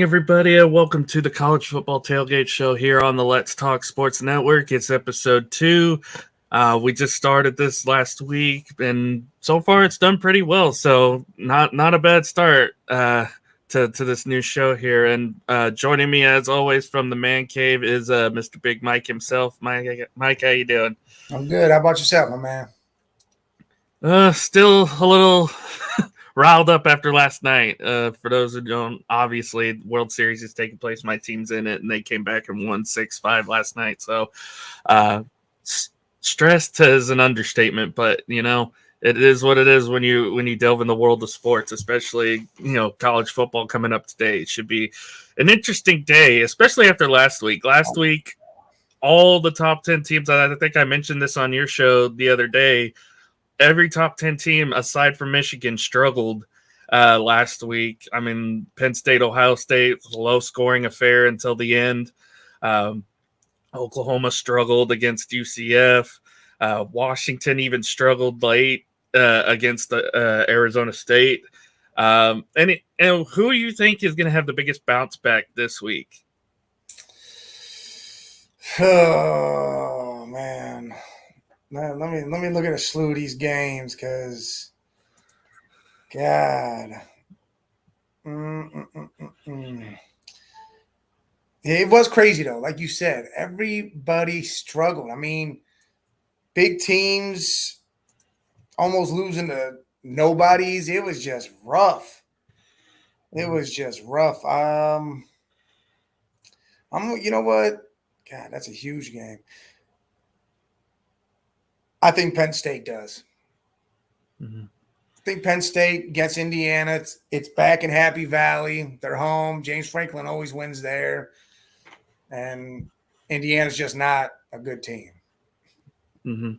everybody, and welcome to the College Football Tailgate Show here on the Let's Talk Sports Network. It's episode 2. We just started this last week, and so far it's done pretty well. So not a bad start to this new show here. And joining me, as always, from the Man Cave is Mr. Big Mike himself. Mike, how you doing? I'm good. How about yourself, my man? Still a little riled up after last night. For those who don't, obviously, World Series is taking place. My team's in it, and they came back and won 6-5 last night. So, stressed is an understatement, but it is what it is when you delve in the world of sports, especially college football coming up today. It should be an interesting day, especially after last week. Last week, all the top 10 teams. I think I mentioned this on your show the other day. Every top 10 team, aside from Michigan, struggled last week. I mean, Penn State, Ohio State, low-scoring affair until the end. Oklahoma struggled against UCF. Washington even struggled late against Arizona State. And who do you think is going to have the biggest bounce back this week? Oh, man. Let me look at a slew of these games because, God, it was crazy though. Like you said, everybody struggled. I mean, big teams almost losing to nobodies. It was just rough. You know what? God, that's a huge game. I think Penn State does. Mm-hmm. I think Penn State gets Indiana. It's back in Happy Valley. They're home. James Franklin always wins there. And Indiana's just not a good team. Mm-hmm.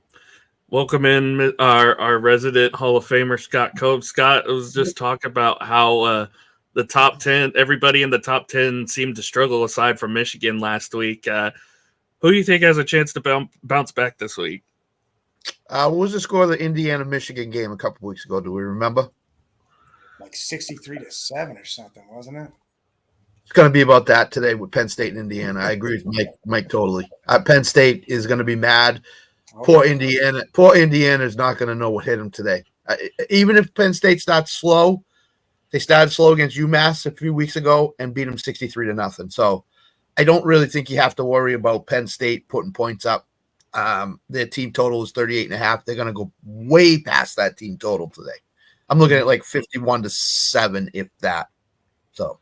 Welcome in our resident Hall of Famer, Scott Cope. Scott was just talking about how the top 10, everybody in the top 10 seemed to struggle aside from Michigan last week. Who do you think has a chance to bounce back this week? What was the score of the Indiana-Michigan game a couple weeks ago? Do we remember? Like 63-7 or something, wasn't it? It's going to be about that today with Penn State and Indiana. I agree with Mike totally. Penn State is going to be mad. Okay. Poor Indiana is not going to know what hit them today. Even if Penn State starts slow, they started slow against UMass a few weeks ago and beat them 63-0. So I don't really think you have to worry about Penn State putting points up. Their team total is 38.5. They're going to go way past that team total today. I'm looking at like 51-7, if that. So,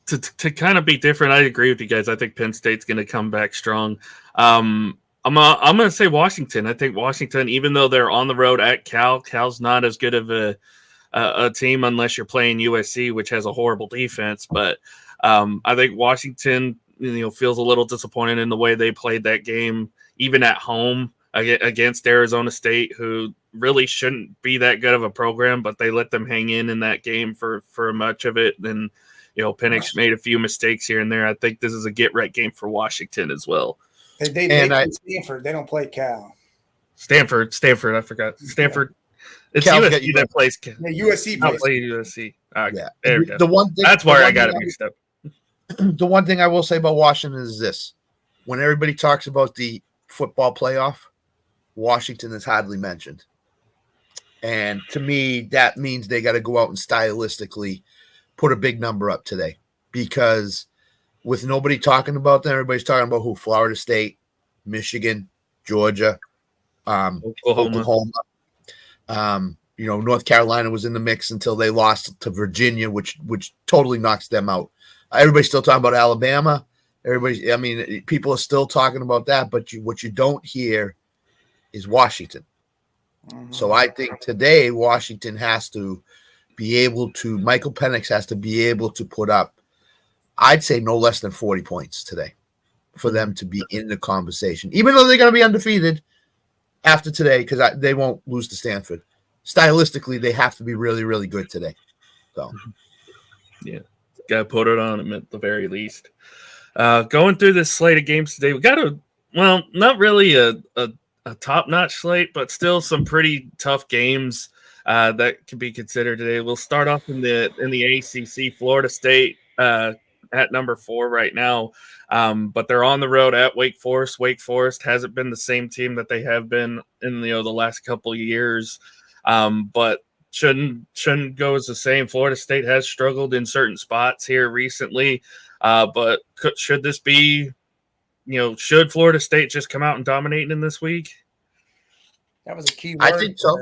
to kind of be different, I agree with you guys. I think Penn State's going to come back strong. I'm going to say Washington. I think Washington, even though they're on the road at Cal's not as good of a team unless you're playing USC, which has a horrible defense. But I think Washington feels a little disappointed in the way they played that game, even at home against Arizona State, who really shouldn't be that good of a program, but they let them hang in that game for much of it. And, Penix made a few mistakes here and there. I think this is a get-right game for Washington as well. They play Stanford. They don't play Cal. Stanford. I forgot. Stanford. It's Cal's USC that plays. Yeah, USC plays. USC. Yeah. There we go. The one thing, that's where I got it mixed up. The one thing I will say about Washington is this. When everybody talks about the football playoff, Washington is hardly mentioned. And to me, that means they got to go out and stylistically put a big number up today. Because with nobody talking about them, everybody's talking about who? Florida State, Michigan, Georgia, Oklahoma. North Carolina was in the mix until they lost to Virginia, which totally knocks them out. Everybody's still talking about Alabama. People are still talking about that, but what you don't hear is Washington. Mm-hmm. So I think today Washington has to be able to, Michael Penix has to be able to put up, I'd say no less than 40 points today for them to be in the conversation, even though they're going to be undefeated after today because they won't lose to Stanford. Stylistically, they have to be really, really good today. So, yeah. Got to put it on them at the very least. Going through this slate of games today, we got not really a top-notch slate, but still some pretty tough games. that can be considered today. We'll start off in the ACC. Florida State at number 4 right now, but they're on the road at Wake Forest. Wake Forest hasn't been the same team that they have been in the last couple of years, but shouldn't go as the same. Florida State has struggled in certain spots here recently, but should this be, should Florida State just come out and dominate in this week? That was a key word. I think so.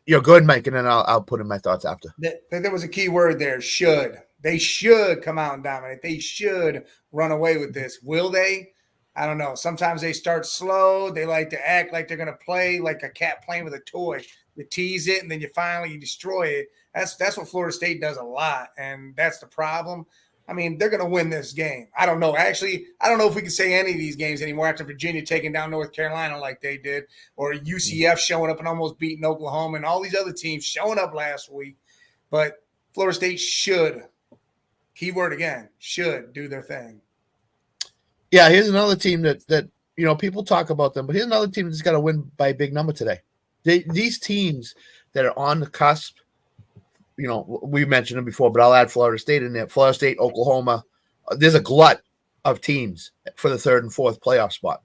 Go ahead, Mike, and then I'll put in my thoughts after. There was a key word there. Should. They should come out and dominate. They should run away with this. Will they? I don't know. Sometimes they start slow. They like to act like they're going to play like a cat playing with a toy. You tease it, and then you destroy it. That's what Florida State does a lot, and that's the problem. I mean, they're going to win this game. I don't know. Actually, I don't know if we can say any of these games anymore after Virginia taking down North Carolina like they did, or UCF showing up and almost beating Oklahoma, and all these other teams showing up last week. But Florida State should, keyword again, should do their thing. Yeah, here's another team that people talk about them, but here's another team that's got to win by a big number today. These teams that are on the cusp, we mentioned them before, but I'll add Florida State in there. Florida State, Oklahoma. There's a glut of teams for the 3rd and 4th playoff spot.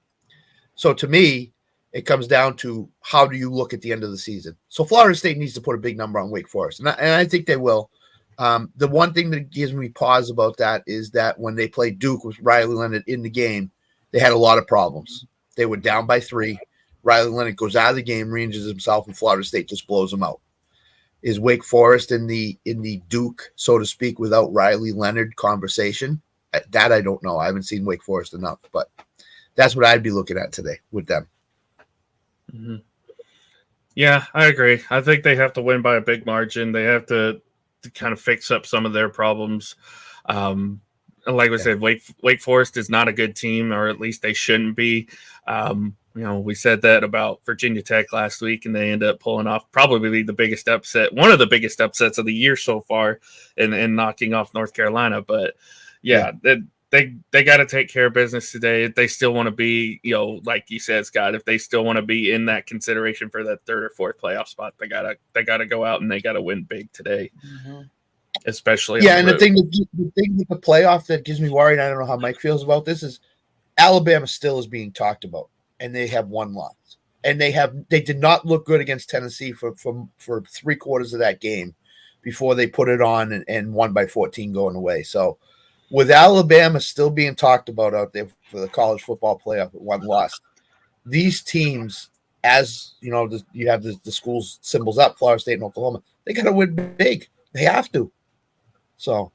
So to me, it comes down to how do you look at the end of the season. So Florida State needs to put a big number on Wake Forest, and I think they will. The one thing that gives me pause about that is that when they played Duke with Riley Leonard in the game, they had a lot of problems. They were down by 3. Riley Leonard goes out of the game, re-injures himself, and Florida State just blows them out. Is Wake Forest in the Duke, so to speak, without Riley Leonard conversation? That I don't know. I haven't seen Wake Forest enough, but that's what I'd be looking at today with them. Mm-hmm. Yeah, I agree. I think they have to win by a big margin. They have to kind of fix up some of their problems. Like we said, Wake Forest is not a good team, or at least they shouldn't be. We said that about Virginia Tech last week, and they ended up pulling off probably the biggest upset, one of the biggest upsets of the year so far, in knocking off North Carolina. But they got to take care of business today. If they still want to be, like you said, Scott, if they still want to be in that consideration for that 3rd or 4th playoff spot, they gotta go out and they gotta win big today. Mm-hmm. Especially and the thing with the playoff that gives me worried, I don't know how Mike feels about this, is Alabama still is being talked about, and they have 1 loss, and they did not look good against Tennessee for 3/4 of that game before they put it on and won by 14 going away. So with Alabama still being talked about out there for the college football playoff at 1 loss, these teams, as you have the schools symbols up, Florida State and Oklahoma, they got to win big. They have to. So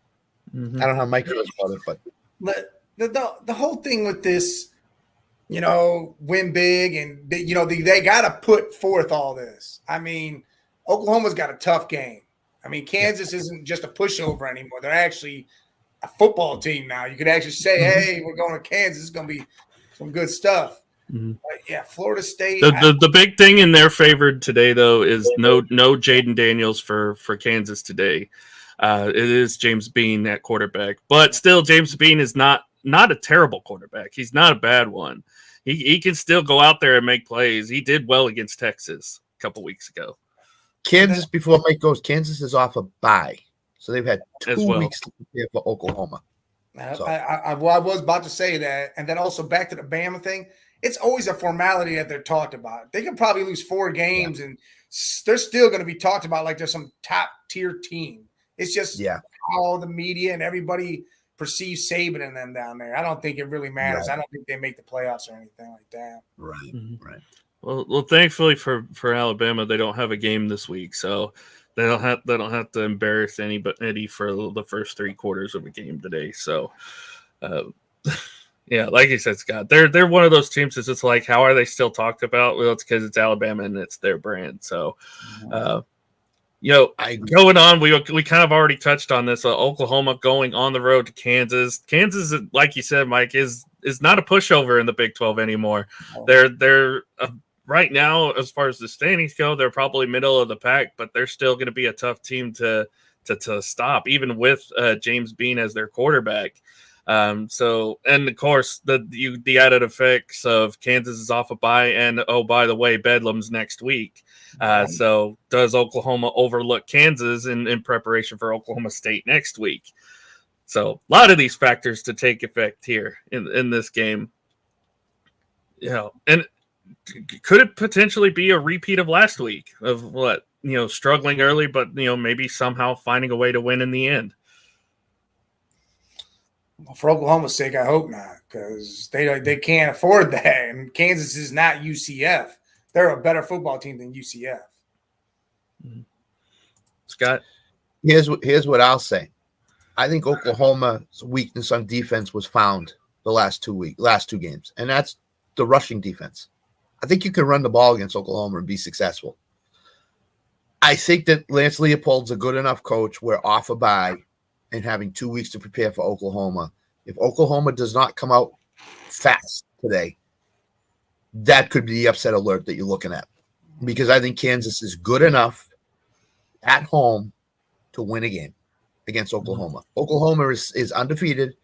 I don't know how Mike feels about it, but the whole thing with this, win big, and they got to put forth all this. I mean, Oklahoma's got a tough game. I mean, Kansas isn't just a pushover anymore. They're actually a football team now. You could actually say, hey, we're going to Kansas. It's going to be some good stuff. Mm-hmm. But Florida State. The big thing in their favor today, though, is no Jaden Daniels for Kansas today. It is James Bean at quarterback, but still, James Bean is not a terrible quarterback. He's not a bad one. He can still go out there and make plays. He did well against Texas a couple weeks ago. Kansas, before Mike goes, Kansas is off a bye, so they've had 2 weeks to prepare for Oklahoma. So. I was about to say that, and then also back to the Bama thing. It's always a formality that they're talked about. They can probably lose 4 games, and they're still going to be talked about like they're some top-tier team. It's just how the media and everybody perceives Saban and them down there. I don't think it really matters. Right. I don't think they make the playoffs or anything like that. Right, right. Well, thankfully for Alabama, they don't have a game this week, so they don't have to embarrass anybody for the first 3 quarters of a game today. So, like you said, Scott, they're one of those teams that's just like, how are they still talked about? Well, it's because it's Alabama and it's their brand. So, going on, we kind of already touched on this. Oklahoma going on the road to Kansas. Kansas, like you said, Mike, is not a pushover in the Big 12 anymore. They're right now, as far as the standings go, they're probably middle of the pack, but they're still going to be a tough team to stop, even with James Bean as their quarterback. So, and of course, the added effects of Kansas is off a bye, and oh, by the way, Bedlam's next week. So, does Oklahoma overlook Kansas in preparation for Oklahoma State next week? So, a lot of these factors to take effect here in this game. And could it potentially be a repeat of last week of struggling early, but maybe somehow finding a way to win in the end? For Oklahoma's sake, I hope not, because they can't afford that. And Kansas is not UCF. They're a better football team than UCF. Scott? Here's what I'll say. I think Oklahoma's weakness on defense was found the last two games, and that's the rushing defense. I think you can run the ball against Oklahoma and be successful. I think that Lance Leopold's a good enough coach. We're off a bye and having 2 weeks to prepare for Oklahoma. If Oklahoma does not come out fast today, that could be the upset alert that you're looking at, because I think Kansas is good enough at home to win a game against Oklahoma. Oklahoma is undefeated,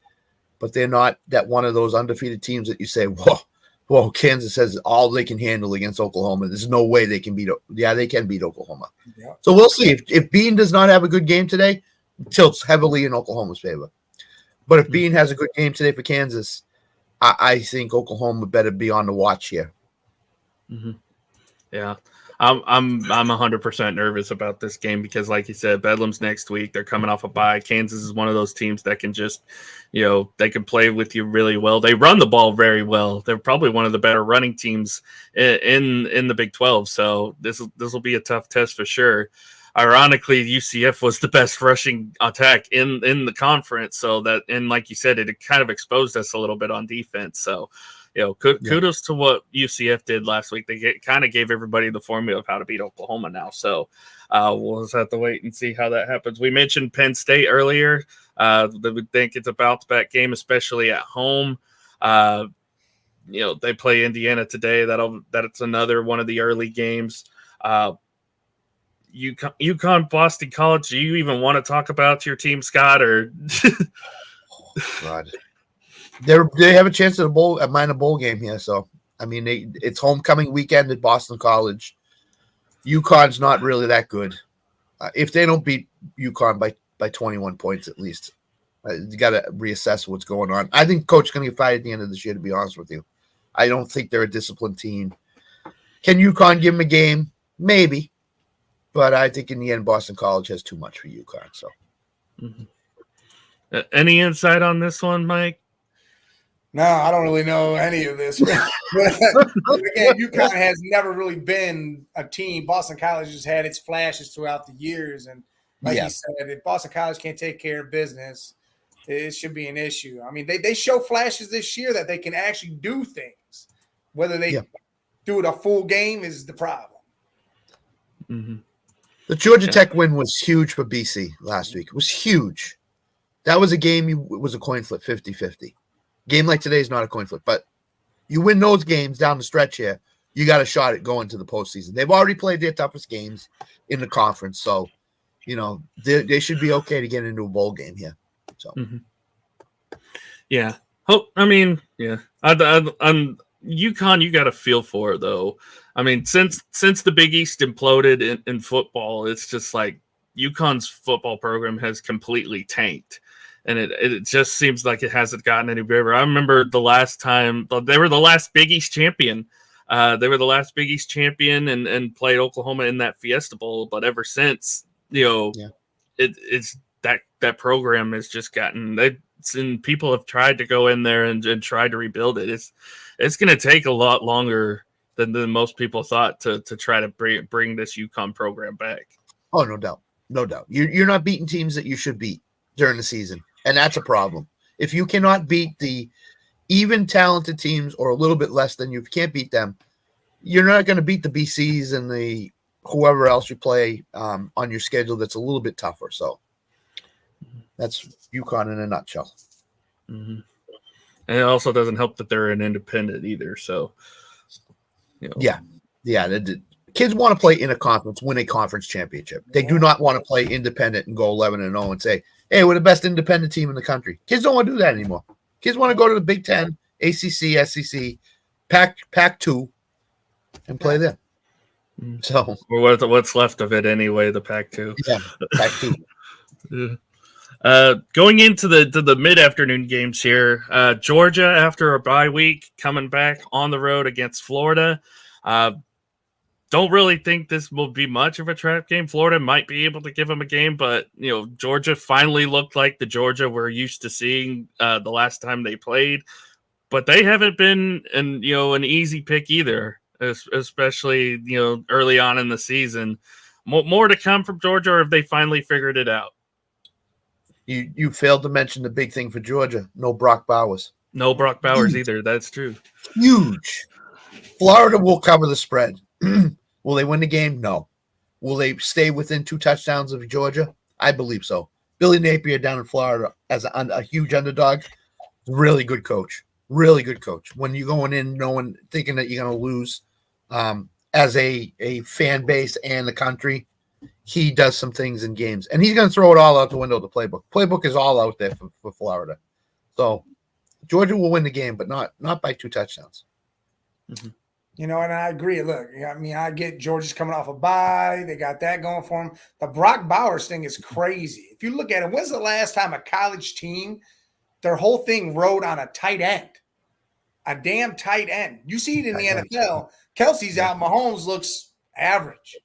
but they're not that one of those undefeated teams that you say, whoa, Kansas has all they can handle against Oklahoma. There's no way they can beat. Yeah, they can beat Oklahoma. Yeah. So we'll see. If Bean does not have a good game today, tilts heavily in Oklahoma's favor. But if Bean has a good game today for Kansas, I think Oklahoma better be on the watch here. Mm-hmm. Yeah. I'm 100% nervous about this game because, like you said, Bedlam's next week. They're coming off a bye. Kansas is one of those teams that can just, they can play with you really well. They run the ball very well. They're probably one of the better running teams in the Big 12. So this will be a tough test for sure. Ironically, UCF was the best rushing attack in the conference. So that, and like you said, it kind of exposed us a little bit on defense. So, kudos to what UCF did last week. They kind of gave everybody the formula of how to beat Oklahoma now. So we'll just have to wait and see how that happens. We mentioned Penn State earlier. They would think it's a bounce-back game, especially at home. They play Indiana today. That's another one of the early games. UConn, Boston College. Do you even want to talk about your team, Scott? Or God. They have a chance at a minor bowl game here. So, I mean, it's homecoming weekend at Boston College. UConn's not really that good. If they don't beat UConn by 21 points at least, you got to reassess what's going on. I think Coach is going to get fired at the end of this year, to be honest with you. I don't think they're a disciplined team. Can UConn give them a game? Maybe. But I think in the end, Boston College has too much for UConn. So, Any insight on this one, Mike? No, I don't really know any of this. Again, UConn has never really been a team. Boston College has had its flashes throughout the years. And like you said, if Boston College can't take care of business, it should be an issue. I mean, they show flashes this year that they can actually do things. Whether they do it a full game is the problem. Mm-hmm. The Georgia Tech win was huge for BC last week. It was huge. That was a game, it was a coin flip, 50-50. Game like today is not a coin flip, but you win those games down the stretch here, you got a shot at going to the postseason. They've already played their toughest games in the conference, so, they should be okay to get into a bowl game here. So, yeah. UConn, you got to feel for it, though. I mean, since the Big East imploded in football, it's just like UConn's football program has completely tanked. And it just seems like it hasn't gotten any better. I remember the last time they were the last Big East champion. They were the last Big East champion and played Oklahoma in that Fiesta Bowl. But ever since, it's that program has just gotten and people have tried to go in there and tried to rebuild it. It's going to take a lot longer than most people thought to try to bring this UConn program back. Oh, no doubt. No doubt. You're not beating teams that you should beat during the season. And that's a problem. If you cannot beat the even talented teams or a little bit less than you can't beat them, you're not going to beat the BCs and the whoever else you play on your schedule that's a little bit tougher. So that's UConn in a nutshell. Mm-hmm. And it also doesn't help that they're an independent either. So, yeah. The kids want to play in a conference, win a conference championship. They do not want to play independent and go 11-0 and say, hey, we're the best independent team in the country. Kids don't want to do that anymore. Kids want to go to the Big Ten, ACC, SEC, Pac-2, and play there. So, or what's left of it anyway, the Pac-2. Yeah, Pac-2. Going into the mid-afternoon games here, Georgia, after a bye week, coming back on the road against Florida. Don't really think this will be much of a trap game. Florida might be able to give them a game, but Georgia finally looked like the Georgia we're used to seeing the last time they played. But they haven't been an easy pick either, especially early on in the season. More to come from Georgia, or have they finally figured it out? You failed to mention the big thing for Georgia. No Brock Bowers. No Brock Bowers either. That's true. Huge. Florida will cover the spread. Will they win the game? No. Will they stay within 2 touchdowns of Georgia? I believe so. Billy Napier down in Florida as a huge underdog. Really good coach. Really good coach. When you're going in thinking that you're going to lose as a fan base and the country, he does some things in games. And he's going to throw it all out the window of the playbook. Playbook is all out there for Florida. So Georgia will win the game, but not by 2 touchdowns. Mm-hmm. And I agree. Look, I get Georgia's coming off a bye. They got that going for them. The Brock Bowers thing is crazy. If you look at it, when's the last time a college team, their whole thing rode on a tight end? A damn tight end. You see it in the NFL. Kelsey's out. Mahomes looks average.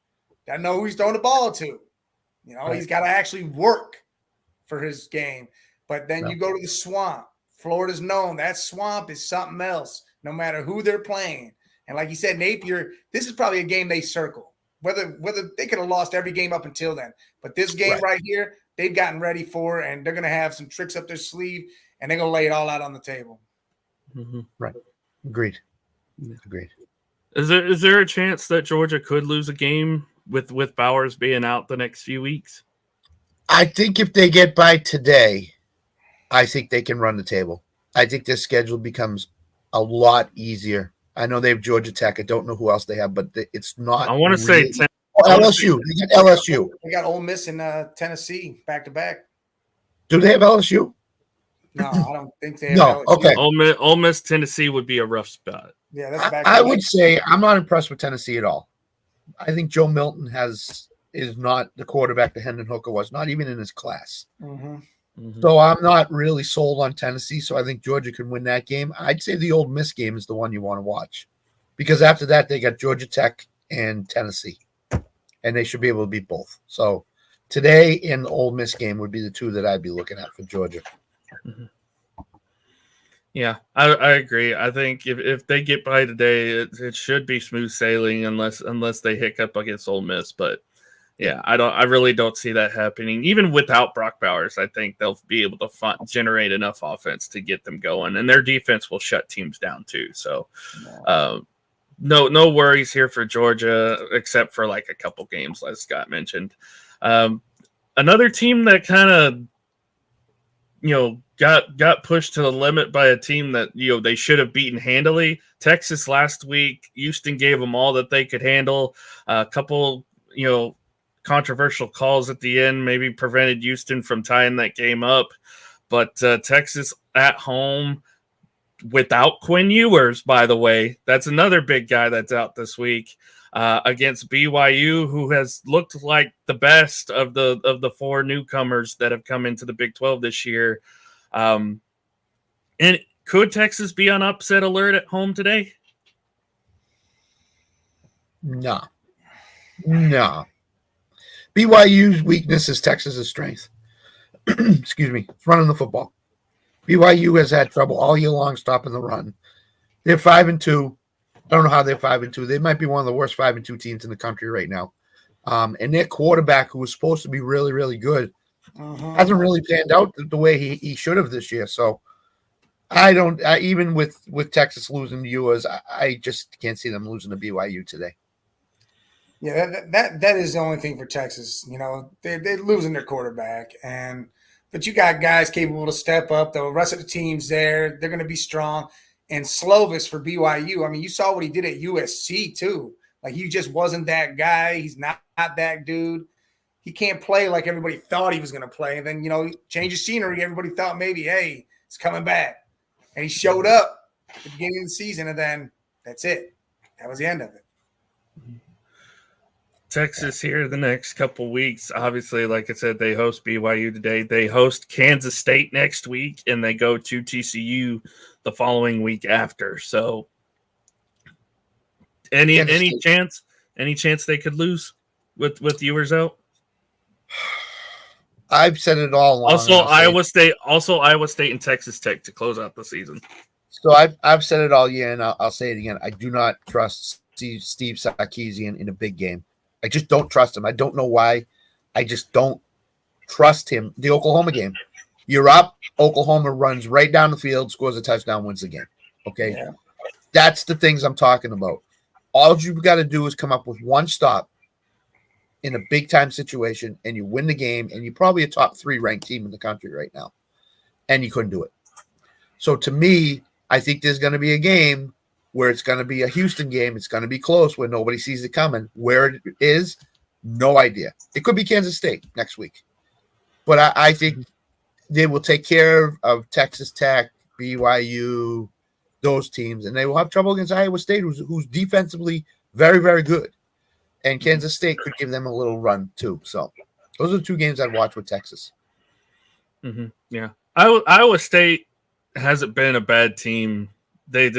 Doesn't know who he's throwing the ball to. He's got to actually work for his game. But then you go to the swamp. Florida's known that swamp is something else, no matter who they're playing. And like you said, Napier, this is probably a game they circle. Whether they could have lost every game up until then. But this game right here, they've gotten ready for, and they're going to have some tricks up their sleeve, and they're going to lay it all out on the table. Mm-hmm. Right. Agreed. Agreed. Is there a chance that Georgia could lose a game with Bowers being out the next few weeks? I think if they get by today, I think they can run the table. I think their schedule becomes a lot easier. I know they have Georgia Tech. I don't know who else they have, but it's not. I want to really... say LSU. They got LSU. They got Ole Miss and Tennessee back to back. Do they have LSU? No, I don't think they have No, LSU. okay. Ole Miss, Tennessee would be a rough spot. Yeah, that's back. I would say I'm not impressed with Tennessee at all. I think Joe Milton is not the quarterback that Hendon Hooker was, not even in his class. Mm-hmm. Mm-hmm. So I'm not really sold on Tennessee. So I think Georgia could win that game. I'd say the Ole Miss game is the one you want to watch, because after that they got Georgia Tech and Tennessee, and they should be able to beat both. So today and the Ole Miss game would be the 2 that I'd be looking at for Georgia. Mm-hmm. Yeah, I agree. I think if they get by today, it should be smooth sailing unless they hiccup against Ole Miss. But yeah, I really don't see that happening. Even without Brock Bowers, I think they'll be able to generate enough offense to get them going, and their defense will shut teams down too. So, no worries here for Georgia, except for like a couple games, like Scott mentioned. Another team that kind of got pushed to the limit by a team that they should have beaten handily. Texas last week, Houston gave them all that they could handle. A couple controversial calls at the end maybe prevented Houston from tying that game up. But Texas at home without Quinn Ewers, by the way, that's another big guy that's out this week against BYU, who has looked like the best of the 4 newcomers that have come into the Big 12 this year. And could Texas be on upset alert at home today? No. BYU's weakness is Texas's strength. Excuse me. It's running the football. BYU has had trouble all year long stopping the run. They're 5-2. I don't know how they're 5-2. They might be one of the worst 5-2 teams in the country right now. And their quarterback, who was supposed to be really, really good, hasn't really panned out the way he should have this year. So even with Texas losing to Ewers, I just can't see them losing to BYU today. Yeah, that is the only thing for Texas. They're losing their quarterback, but you got guys capable to step up. The rest of the team's there. They're going to be strong. And Slovis for BYU, I mean, you saw what he did at USC too. Like, he just wasn't that guy. He's not that dude. he can't play like everybody thought he was going to play. And then, change of scenery. Everybody thought maybe, hey, he's coming back. And he showed up at the beginning of the season, and then that's it. That was the end of it. Texas here the next couple weeks. Obviously, like I said, they host BYU today. They host Kansas State next week, and they go to TCU the following week after. So, any chance they could lose with viewers out? I've said it all along. Iowa State and Texas Tech to close out the season. So I've said it all year, and I'll say it again. I do not trust Steve Sarkisian in a big game. I just don't trust him. I don't know why. I just don't trust him. The Oklahoma game, you're up. Oklahoma runs right down the field, scores a touchdown, wins the game. Okay, Yeah. That's the things I'm talking about. All you've got to do is come up with one stop in a big time situation, and you win the game. And you're probably a top 3 ranked team in the country right now, and you couldn't do it. So to me, I think there's going to be a game where it's going to be a Houston game. It's going to be close where nobody sees it coming. Where it is, no idea. It could be Kansas State next week. But I think they will take care of Texas Tech, BYU, those teams, and they will have trouble against Iowa State, who's defensively very, very good. And Kansas State could give them a little run too. So those are the 2 games I'd watch with Texas. Mm-hmm. Yeah. Iowa State hasn't been a bad team. They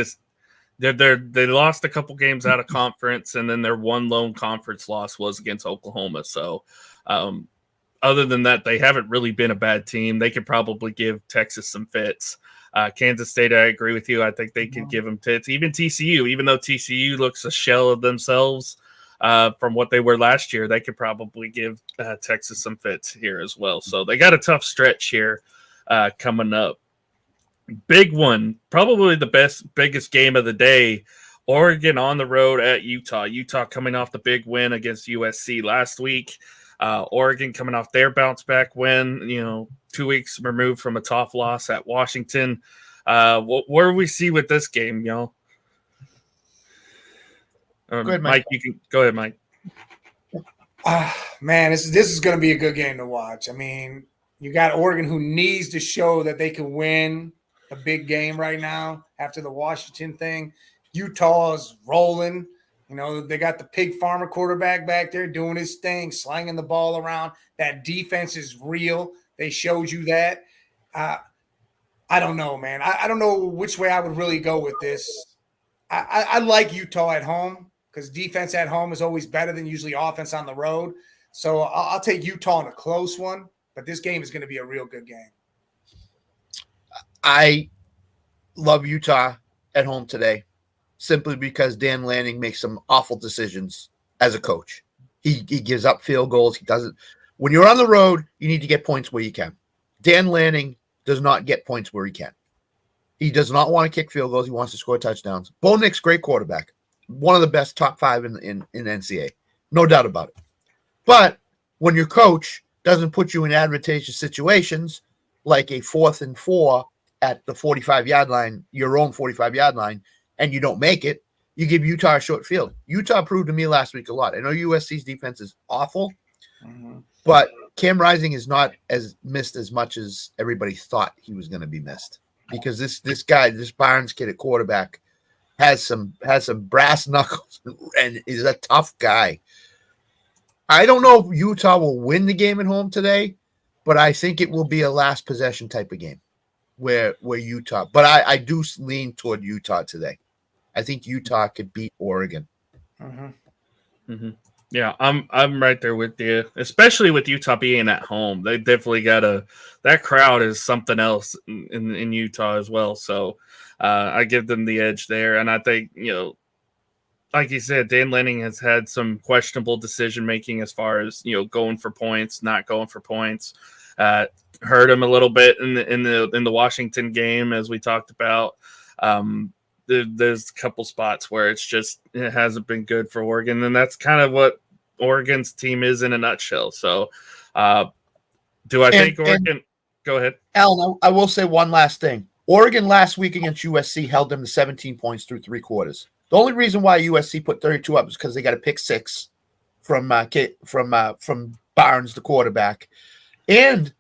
lost a couple games out of conference, and then their one lone conference loss was against Oklahoma. So, other than that, they haven't really been a bad team. They could probably give Texas some fits. Kansas State, I agree with you. I think they could give them fits. Even TCU, even though TCU looks a shell of themselves from what they were last year, they could probably give Texas some fits here as well. So they got a tough stretch here coming up. Big one, probably the biggest game of the day. Oregon on the road at Utah. Utah coming off the big win against USC last week. Oregon coming off their bounce back win, 2 weeks removed from a tough loss at Washington. Where do we see with this game, Go ahead, Mike. You can go ahead, Mike. Man, this is going to be a good game to watch. I mean, you got Oregon who needs to show that they can win a big game right now after the Washington thing. Utah is rolling. They got the pig farmer quarterback back there doing his thing, slanging the ball around. That defense is real. They showed you that. I don't know, man. I don't know which way I would really go with this. I like Utah at home because defense at home is always better than usually offense on the road. So I'll take Utah in a close one, but this game is going to be a real good game. I love Utah at home today simply because Dan Lanning makes some awful decisions as a coach. He gives up field goals. He doesn't. When you're on the road, you need to get points where you can. Dan Lanning does not get points where he can. He does not want to kick field goals. He wants to score touchdowns. Bo Nix, great quarterback. One of the best top 5 in NCAA. No doubt about it. But when your coach doesn't put you in advantageous situations like a 4th and 4 at the 45-yard line, your own 45-yard line, and you don't make it, you give Utah a short field. Utah proved to me last week a lot. I know USC's defense is awful, but Cam Rising is not as missed as much as everybody thought he was going to be missed because this guy, this Barnes kid at quarterback, has some brass knuckles and is a tough guy. I don't know if Utah will win the game at home today, but I think it will be a last possession type of game where Utah. But I do lean toward Utah today. I think Utah could beat Oregon. Yeah, I'm right there with you, especially with Utah being at home. They definitely that crowd is something else in Utah as well. So I give them the edge there. And I think, like you said, Dan Lanning has had some questionable decision making as far as, going for points, not going for points. Hurt him a little bit in the Washington game, as we talked about. There's a couple spots where it hasn't been good for Oregon, and that's kind of what Oregon's team is in a nutshell. So, do I think Oregon? Go ahead, Alan. I will say one last thing. Oregon last week against USC held them to 17 points through 3 quarters. The only reason why USC put 32 up is because they got a pick 6 from Barnes, the quarterback. And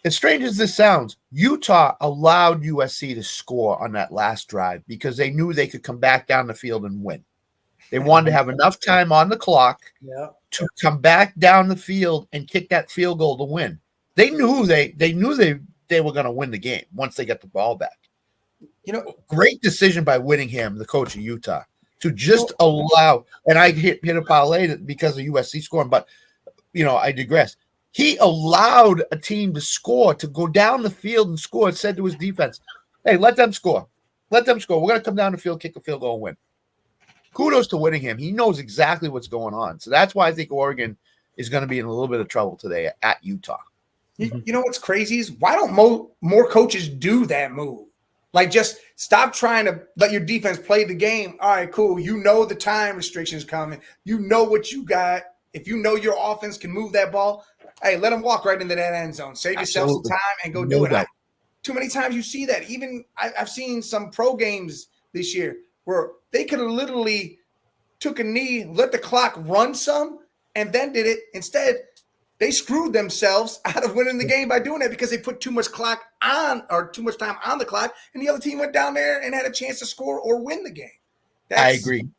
as strange as this sounds, Utah allowed USC to score on that last drive because they knew they could come back down the field and win. They wanted to have enough time on the clock to come back down the field and kick that field goal to win. They knew they were going to win the game once they got the ball back. Great decision by Whittingham, the coach of Utah, to just allow. And I hit a parlay because of USC scoring, but I digress. He allowed a team to score, to go down the field and score. And said to his defense, "Hey, let them score. Let them score. We're going to come down the field, kick a field goal, and win." Kudos to Whittingham. He knows exactly what's going on. So that's why I think Oregon is going to be in a little bit of trouble today at Utah. You know what's crazy is why don't more coaches do that move? Like, just stop trying to let your defense play the game. All right, cool. The time restrictions coming. You know what you got. If you know your offense can move that ball, hey, let them walk right into that end zone. Save yourself some time and go do it. Too many times you see that. Even I've seen some pro games this year where they could have literally took a knee, let the clock run some, and then did it. Instead, they screwed themselves out of winning the game by doing that because they put too much clock on or too much time on the clock, and the other team went down there and had a chance to score or win the game. I agree.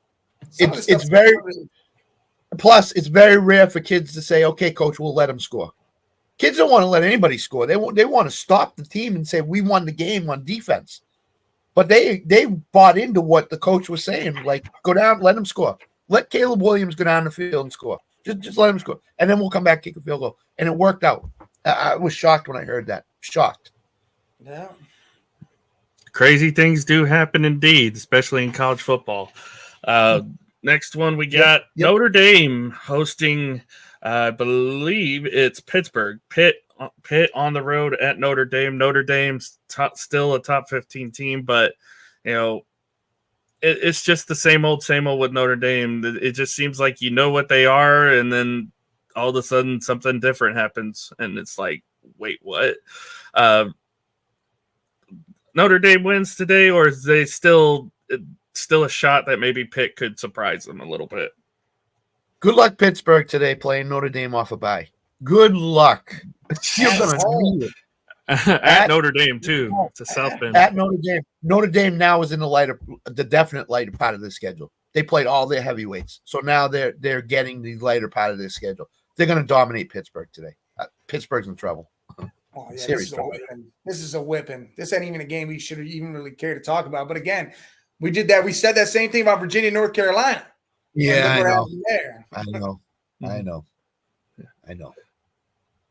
It's very – plus, it's very rare for kids to say, okay, coach, we'll let them score. Kids don't want to let anybody score. They want to stop the team and say, we won the game on defense. But they bought into what the coach was saying, like, go down, let them score. Let Caleb Williams go down the field and score. Just let him score. And then we'll come back, kick a field goal. And it worked out. I was shocked when I heard that. Shocked. Yeah. Crazy things do happen indeed, especially in college football. Next one, we got Notre Dame hosting, I believe it's Pittsburgh. Pitt on the road at Notre Dame. Notre Dame's still a top 15 team, but, it's just the same old with Notre Dame. It just seems like what they are, and then all of a sudden something different happens, and it's like, wait, what? Notre Dame wins today, or is they still a shot that maybe Pitt could surprise them a little bit? Good luck, Pittsburgh, today playing Notre Dame off a bye. Good luck. You're going to need it. At Notre Dame too. It's a South Bend. At Notre Dame. Notre Dame now is in the definite lighter part of the schedule. They played all their heavyweights, so now they're getting the lighter part of their schedule. They're going to dominate Pittsburgh today. Pittsburgh's in trouble. Oh yeah, this is a whipping. This ain't even a game we should even really care to talk about. But again, we did that. We said that same thing about Virginia, North Carolina. Yeah, I know.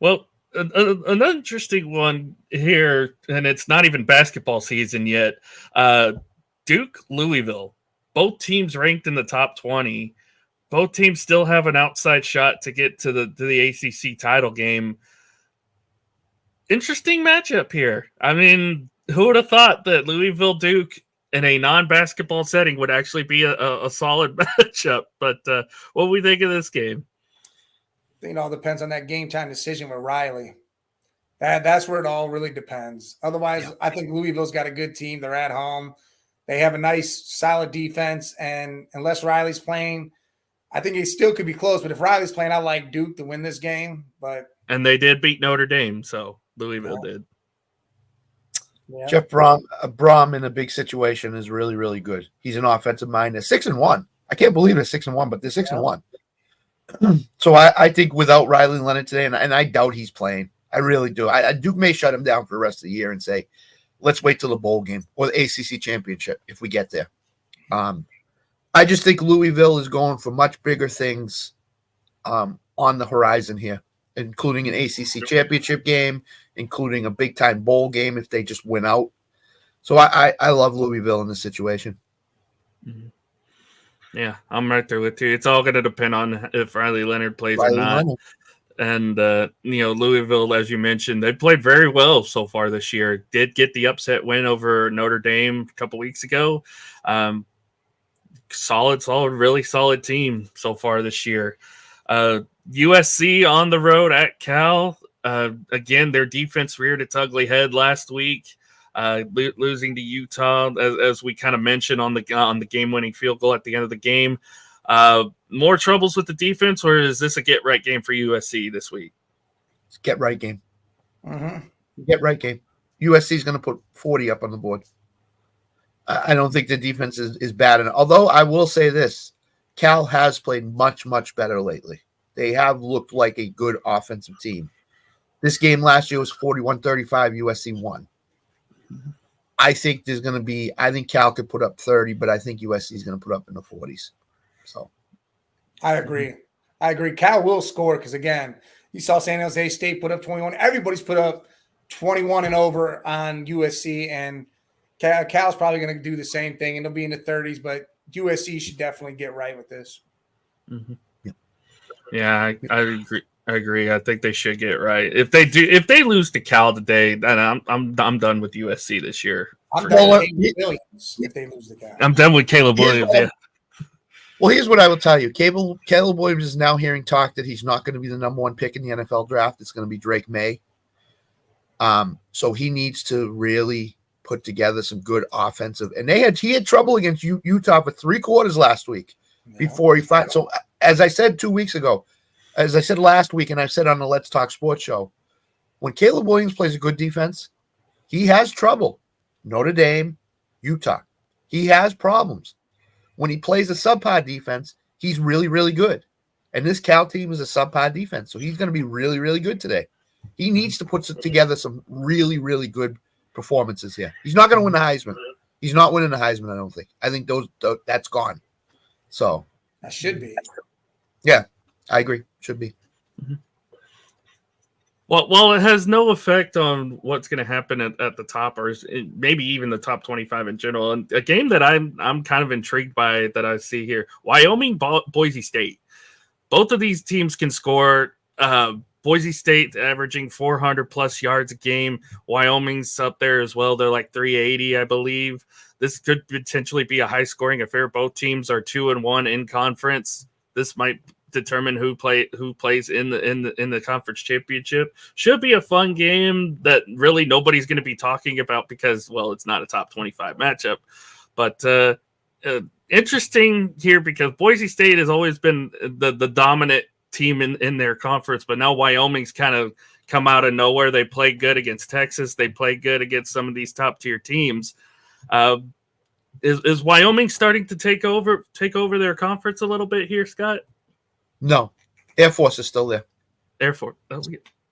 Well, an interesting one here, and it's not even basketball season yet. Duke, Louisville, both teams ranked in the top 20. Both teams still have an outside shot to get to the ACC title game. Interesting matchup here. I mean, who would have thought that Louisville Duke in a non-basketball setting would actually be a solid matchup? But what do we think of this game? I think it all depends on that game time decision with Riley. That's where it all really depends. Otherwise, I think Louisville's got a good team. They're at home. They have a nice, solid defense. And unless Riley's playing, I think it still could be close. But if Riley's playing, I like Duke to win this game. And they did beat Notre Dame, so Louisville did. Yeah. Jeff Brom in a big situation is really, really good. He's an offensive mind. They're 6-1. I can't believe they're 6-1, but they're 6-1. So I think without Riley Leonard today, and I doubt he's playing. I really do. Duke may shut him down for the rest of the year and say, let's wait till the bowl game or the ACC championship if we get there. I just think Louisville is going for much bigger things on the horizon here, including an ACC championship game, including a big-time bowl game if they just win out. So I love Louisville in this situation. Mm-hmm. Yeah, I'm right there with you. It's all going to depend on if Riley Leonard plays or not. And, Louisville, as you mentioned, they played very well so far this year. Did get the upset win over Notre Dame a couple weeks ago. Solid, really solid team so far this year. USC on the road at Cal. Again, their defense reared its ugly head last week. Losing to Utah, as we kind of mentioned on the game-winning field goal at the end of the game. More troubles with the defense, or is this a get-right game for USC this week? It's a get-right game. Mm-hmm. Get-right game. USC is going to put 40 up on the board. I don't think the defense is bad enough. Although I will say this, Cal has played much, much better lately. They have looked like a good offensive team. This game last year was 41-35. USC won. I think I think Cal could put up 30, but I think USC is going to put up in the 40s. So I agree. Cal will score because, again, you saw San Jose State put up 21. Everybody's put up 21 and over on USC, and Cal's probably going to do the same thing, and they'll be in the 30s, but USC should definitely get right with this. Mm-hmm. Yeah, I agree. I think they should get right. If they lose to Cal today, then I'm done with USC this year. I'm done with Caleb Williams if they lose to Cal. I'm done with Caleb Williams. Yeah. Well, here's what I will tell you. Caleb Williams is now hearing talk that he's not going to be the number one pick in the NFL draft. It's going to be Drake May. So he needs to really put together some good offensive. And he had trouble against Utah for 3 quarters last week before he fight. So as I said 2 weeks ago, as I said last week, and I've said on the Let's Talk Sports show, when Caleb Williams plays a good defense, he has trouble. Notre Dame, Utah. He has problems. When he plays a subpar defense, he's really, really good. And this Cal team is a subpar defense, so he's going to be really, really good today. He needs to put together some really, really good performances here. He's not going to win the Heisman. He's not winning the Heisman, I don't think. I think that's gone. So that should be. Yeah, I agree. Should be. Mm-hmm. Well, it has no effect on what's going to happen at the top, or maybe even the top 25 in general. And a game that I'm kind of intrigued by that I see here: Wyoming, Boise State. Both of these teams can score. Boise State averaging 400 plus yards a game. Wyoming's up there as well. They're like 380, I believe. This could potentially be a high scoring affair. Both teams are 2-1 in conference. This might determine who plays in the conference championship. Should be a fun game that really nobody's going to be talking about because, well, it's not a top 25 matchup. But interesting here because Boise State has always been the dominant team in their conference, but now Wyoming's kind of come out of nowhere. They play good against Texas. They play good against some of these top tier teams. Is Wyoming starting to take over their conference a little bit here, Scott? No, Air Force is still there. Air Force. Oh,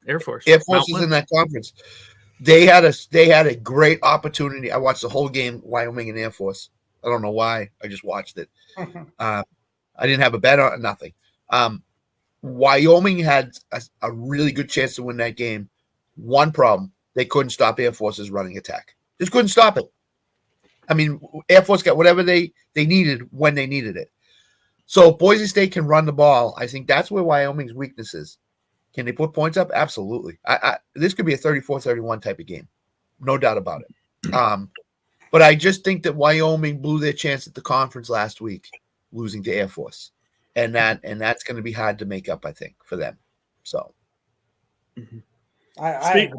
Air Force. Air Force is in that conference. They had a great opportunity. I watched the whole game, Wyoming and Air Force. I don't know why. I just watched it. I didn't have a bet on nothing. Wyoming had a really good chance to win that game. One problem, they couldn't stop Air Force's running attack. Just couldn't stop it. I mean, Air Force got whatever they needed when they needed it. So if Boise State can run the ball, I think that's where Wyoming's weakness is. Can they put points up? Absolutely. This could be a 34-31 type of game. No doubt about it. But I just think that Wyoming blew their chance at the conference last week, losing to Air Force. And that's going to be hard to make up, I think, for them. So, I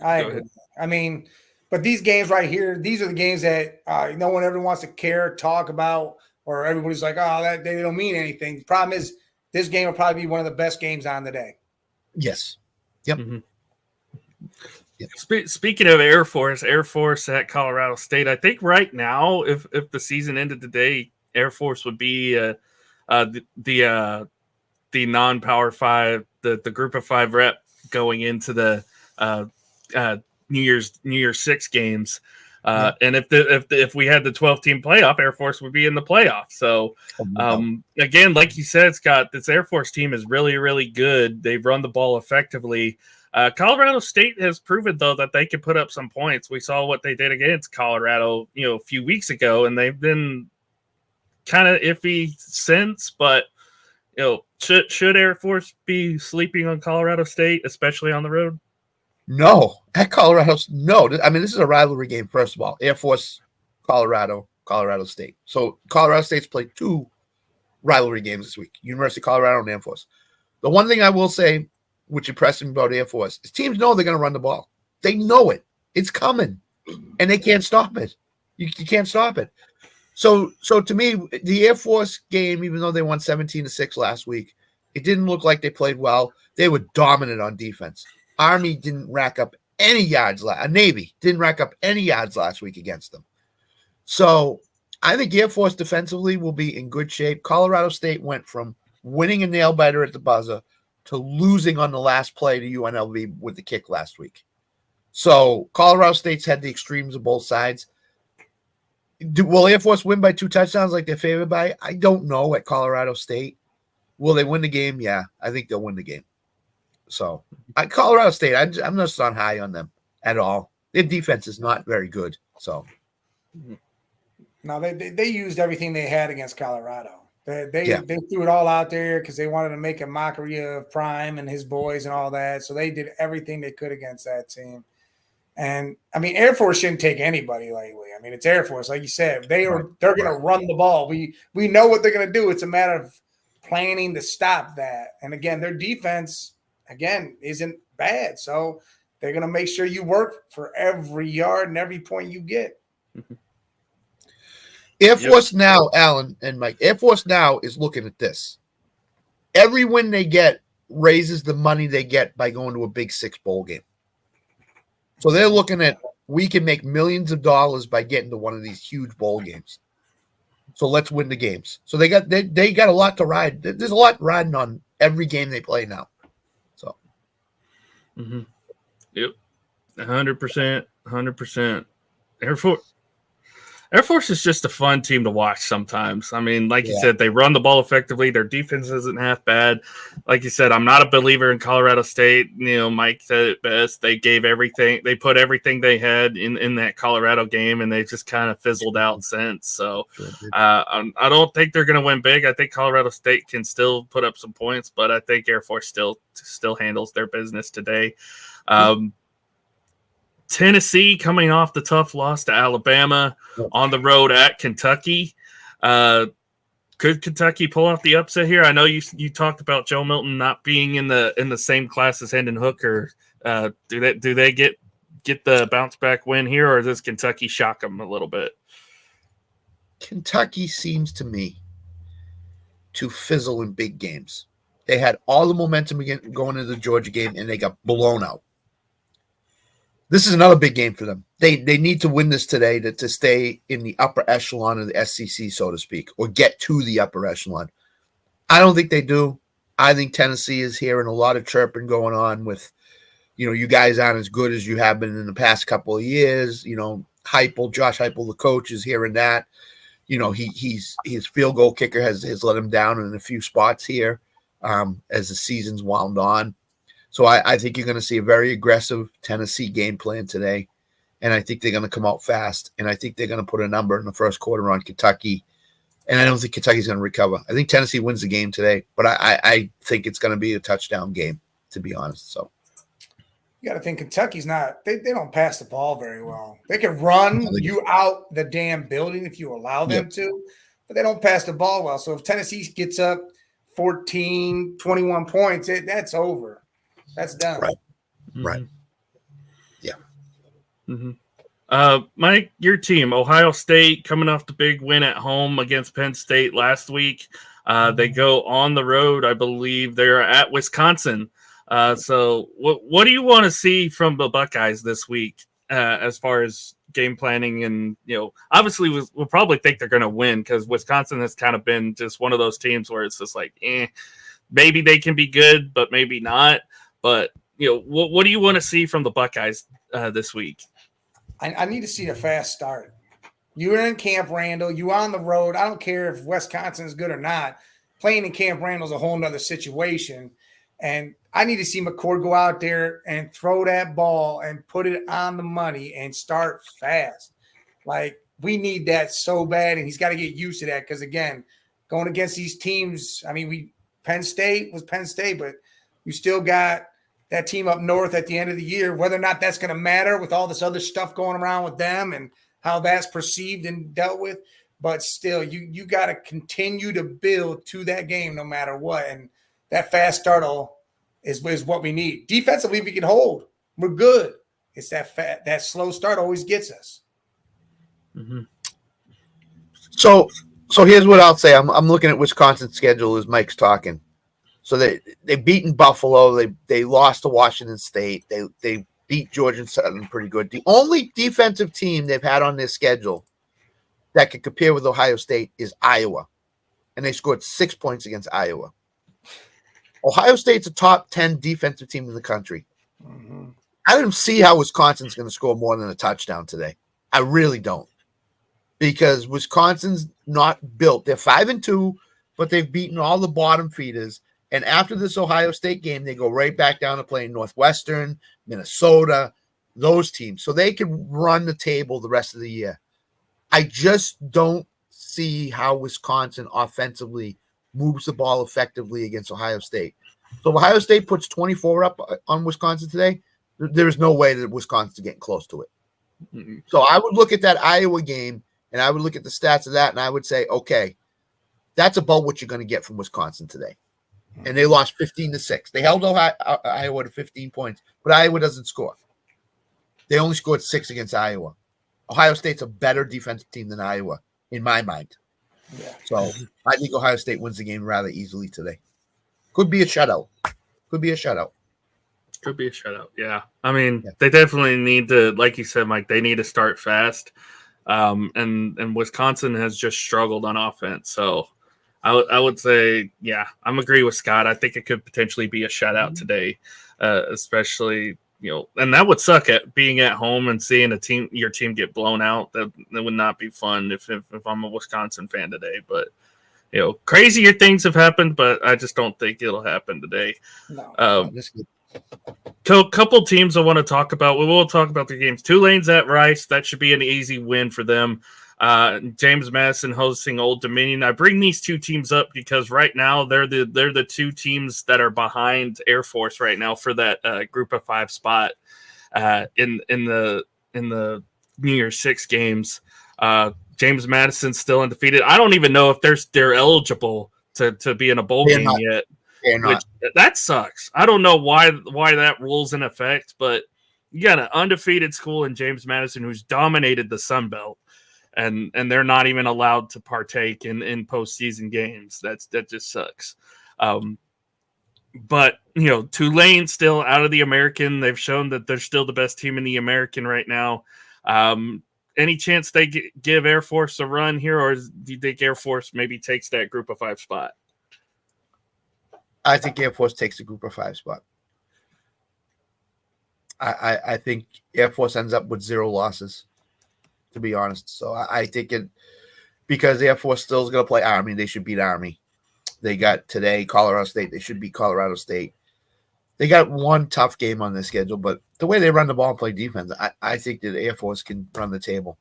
agree. I mean, but these games right here, these are the games that no one ever wants to talk about, or everybody's like, oh, they don't mean anything. The problem is this game will probably be one of the best games on the day. Yes. Yep. Mm-hmm. Yep. Speaking of Air Force at Colorado State, I think right now, if the season ended today, Air Force would be the non-Power 5, the Group of 5 rep going into the New Year's 6 games. And if we had the 12-team playoff, Air Force would be in the playoff. So again, like you said, Scott, this Air Force team is really, really good. They've run the ball effectively. Colorado State has proven, though, that they can put up some points. We saw what they did against Colorado, a few weeks ago, and they've been kind of iffy since. But should Air Force be sleeping on Colorado State, especially on the road? No, at Colorado. No, I mean, this is a rivalry game. First of all, Air Force, Colorado State. So Colorado State's played 2 rivalry games this week: University of Colorado and Air Force. The one thing I will say, which impressed me about Air Force, is teams know they're going to run the ball. They know it. It's coming, and they can't stop it. You can't stop it. So to me, the Air Force game, even though they won 17-6 last week, it didn't look like they played well. They were dominant on defense. Army didn't rack up any yards. Navy didn't rack up any yards last week against them. So I think Air Force defensively will be in good shape. Colorado State went from winning a nail biter at the buzzer to losing on the last play to UNLV with the kick last week. So Colorado State's had the extremes of both sides. Will Air Force win by 2 touchdowns like they're favored by? I don't know at Colorado State. Will they win the game? Yeah, I think they'll win the game. So Colorado State, I'm just not high on them at all. Their defense is not very good. So no, they used everything they had against Colorado. They threw it all out there because they wanted to make a mockery of Prime and his boys and all that. So they did everything they could against that team. And I mean, Air Force shouldn't take anybody lightly. I mean, it's Air Force, like you said. They're going to run the ball. We know what they're going to do. It's a matter of planning to stop that. And again, their defense isn't bad. So they're going to make sure you work for every yard and every point you get. Air Force now, Alan and Mike. Air Force now is looking at this. Every win they get raises the money they get by going to a Big Six bowl game. So they're looking at, we can make millions of dollars by getting to one of these huge bowl games. So let's win the games. So they got a lot to ride. There's a lot riding on every game they play now. So, Yep, 100%. Air Force is just a fun team to watch sometimes. I mean, like you said, they run the ball effectively. Their defense isn't half bad. Like you said, I'm not a believer in Colorado State. You know, Mike said it best. They gave everything. They put everything they had in that Colorado game, and they just kind of fizzled out since. So I don't think they're going to win big. I think Colorado State can still put up some points, but I think Air Force still handles their business today. Tennessee coming off the tough loss to Alabama on the road at Kentucky. Could Kentucky pull off the upset here? I know you talked about Joe Milton not being in the same class as Hendon Hooker. Do they get the bounce back win here, or does Kentucky shock them a little bit? Kentucky seems to me to fizzle in big games. They had all the momentum again going into the Georgia game, and they got blown out. This is another big game for them. They need to win this today to stay in the upper echelon of the SEC, so to speak, or get to the upper echelon. I don't think they do. I think Tennessee is hearing a lot of chirping going on with, you guys aren't as good as you have been in the past couple of years. Josh Heupel, the coach, is hearing that. His field goal kicker has let him down in a few spots here as the season's wound on. So I think you're going to see a very aggressive Tennessee game plan today, and I think they're going to come out fast, and I think they're going to put a number in the first quarter on Kentucky, and I don't think Kentucky's going to recover. I think Tennessee wins the game today, but I think it's going to be a touchdown game, to be honest. So you got to think Kentucky's not – they don't pass the ball very well. They can run you out the damn building if you allow them to, but they don't pass the ball well. So if Tennessee gets up 14, 21 points, that's over. That's done. Right. Yeah. Mike, your team, Ohio State, coming off the big win at home against Penn State last week. They go on the road. I believe they're at Wisconsin. So what do you want to see from the Buckeyes this week as far as game planning? And, obviously we'll probably think they're going to win because Wisconsin has kind of been just one of those teams where it's just like, maybe they can be good, but maybe not. But, what do you want to see from the Buckeyes this week? I need to see a fast start. You're in Camp Randall. You're on the road. I don't care if Wisconsin is good or not. Playing in Camp Randall is a whole nother situation. And I need to see McCord go out there and throw that ball and put it on the money and start fast. Like, we need that so bad, and he's got to get used to that because, again, going against these teams, I mean, Penn State was Penn State, but you still got that team up north at the end of the year, whether or not that's going to matter with all this other stuff going around with them and how that's perceived and dealt with. But still, you got to continue to build to that game no matter what. And that fast start is what we need. Defensively, we can hold. We're good. It's that slow start always gets us. So here's what I'll say. I'm looking at Wisconsin's schedule as Mike's talking. So they beaten Buffalo. They lost to Washington State. They beat Georgia Southern pretty good. The only defensive team they've had on their schedule that could compare with Ohio State is Iowa, and they scored 6 points against Iowa. Ohio State's a top 10 defensive team in the country. Mm-hmm. I don't see how Wisconsin's going to score more than a touchdown today. I really don't, because Wisconsin's not built. They're 5-2, but they've beaten all the bottom feeders. And after this Ohio State game, they go right back down to playing Northwestern, Minnesota, those teams. So they can run the table the rest of the year. I just don't see how Wisconsin offensively moves the ball effectively against Ohio State. So if Ohio State puts 24 up on Wisconsin today, there is no way that Wisconsin's getting close to it. Mm-hmm. So I would look at that Iowa game, and I would look at the stats of that, and I would say, okay, that's about what you're going to get from Wisconsin today. And they lost 15-6. They held Iowa to 15 points, but Iowa doesn't score. They only scored 6 against Iowa. Ohio State's a better defensive team than Iowa, in my mind. Yeah. So I think Ohio State wins the game rather easily today. Could be a shutout. Could be a shutout. Could be a shutout. Yeah. I mean, They definitely need to, like you said, Mike, they need to start fast. And Wisconsin has just struggled on offense. So I would say, yeah, I'm agree with Scott. I think it could potentially be a shutout today, especially, and that would suck at being at home and seeing your team get blown out. That would not be fun if I'm a Wisconsin fan today. But crazier things have happened, but I just don't think it'll happen today. No. Couple teams I want to talk about. We will talk about the games. Tulane's at Rice. That should be an easy win for them. James Madison hosting Old Dominion. I bring these two teams up because right now they're the two teams that are behind Air Force right now for that group of 5 spot in the New Year's 6 games. James Madison's still undefeated. I don't even know if they're eligible to be in a bowl game yet. Which, that sucks. I don't know why that rule's in effect, but you got an undefeated school in James Madison who's dominated the Sun Belt. And they're not even allowed to partake in postseason games. That just sucks. But Tulane still out of the American. They've shown that they're still the best team in the American right now. Any chance they give Air Force a run here, or do you think Air Force maybe takes that group of 5 spot? I think Air Force takes the group of 5 spot. I think Air Force ends up with 0 losses, to be honest. So I think because Air Force still is going to play Army, they should beat Army. They got today Colorado State. They should beat Colorado State. They got one tough game on their schedule, but the way they run the ball and play defense, I think that Air Force can run the table.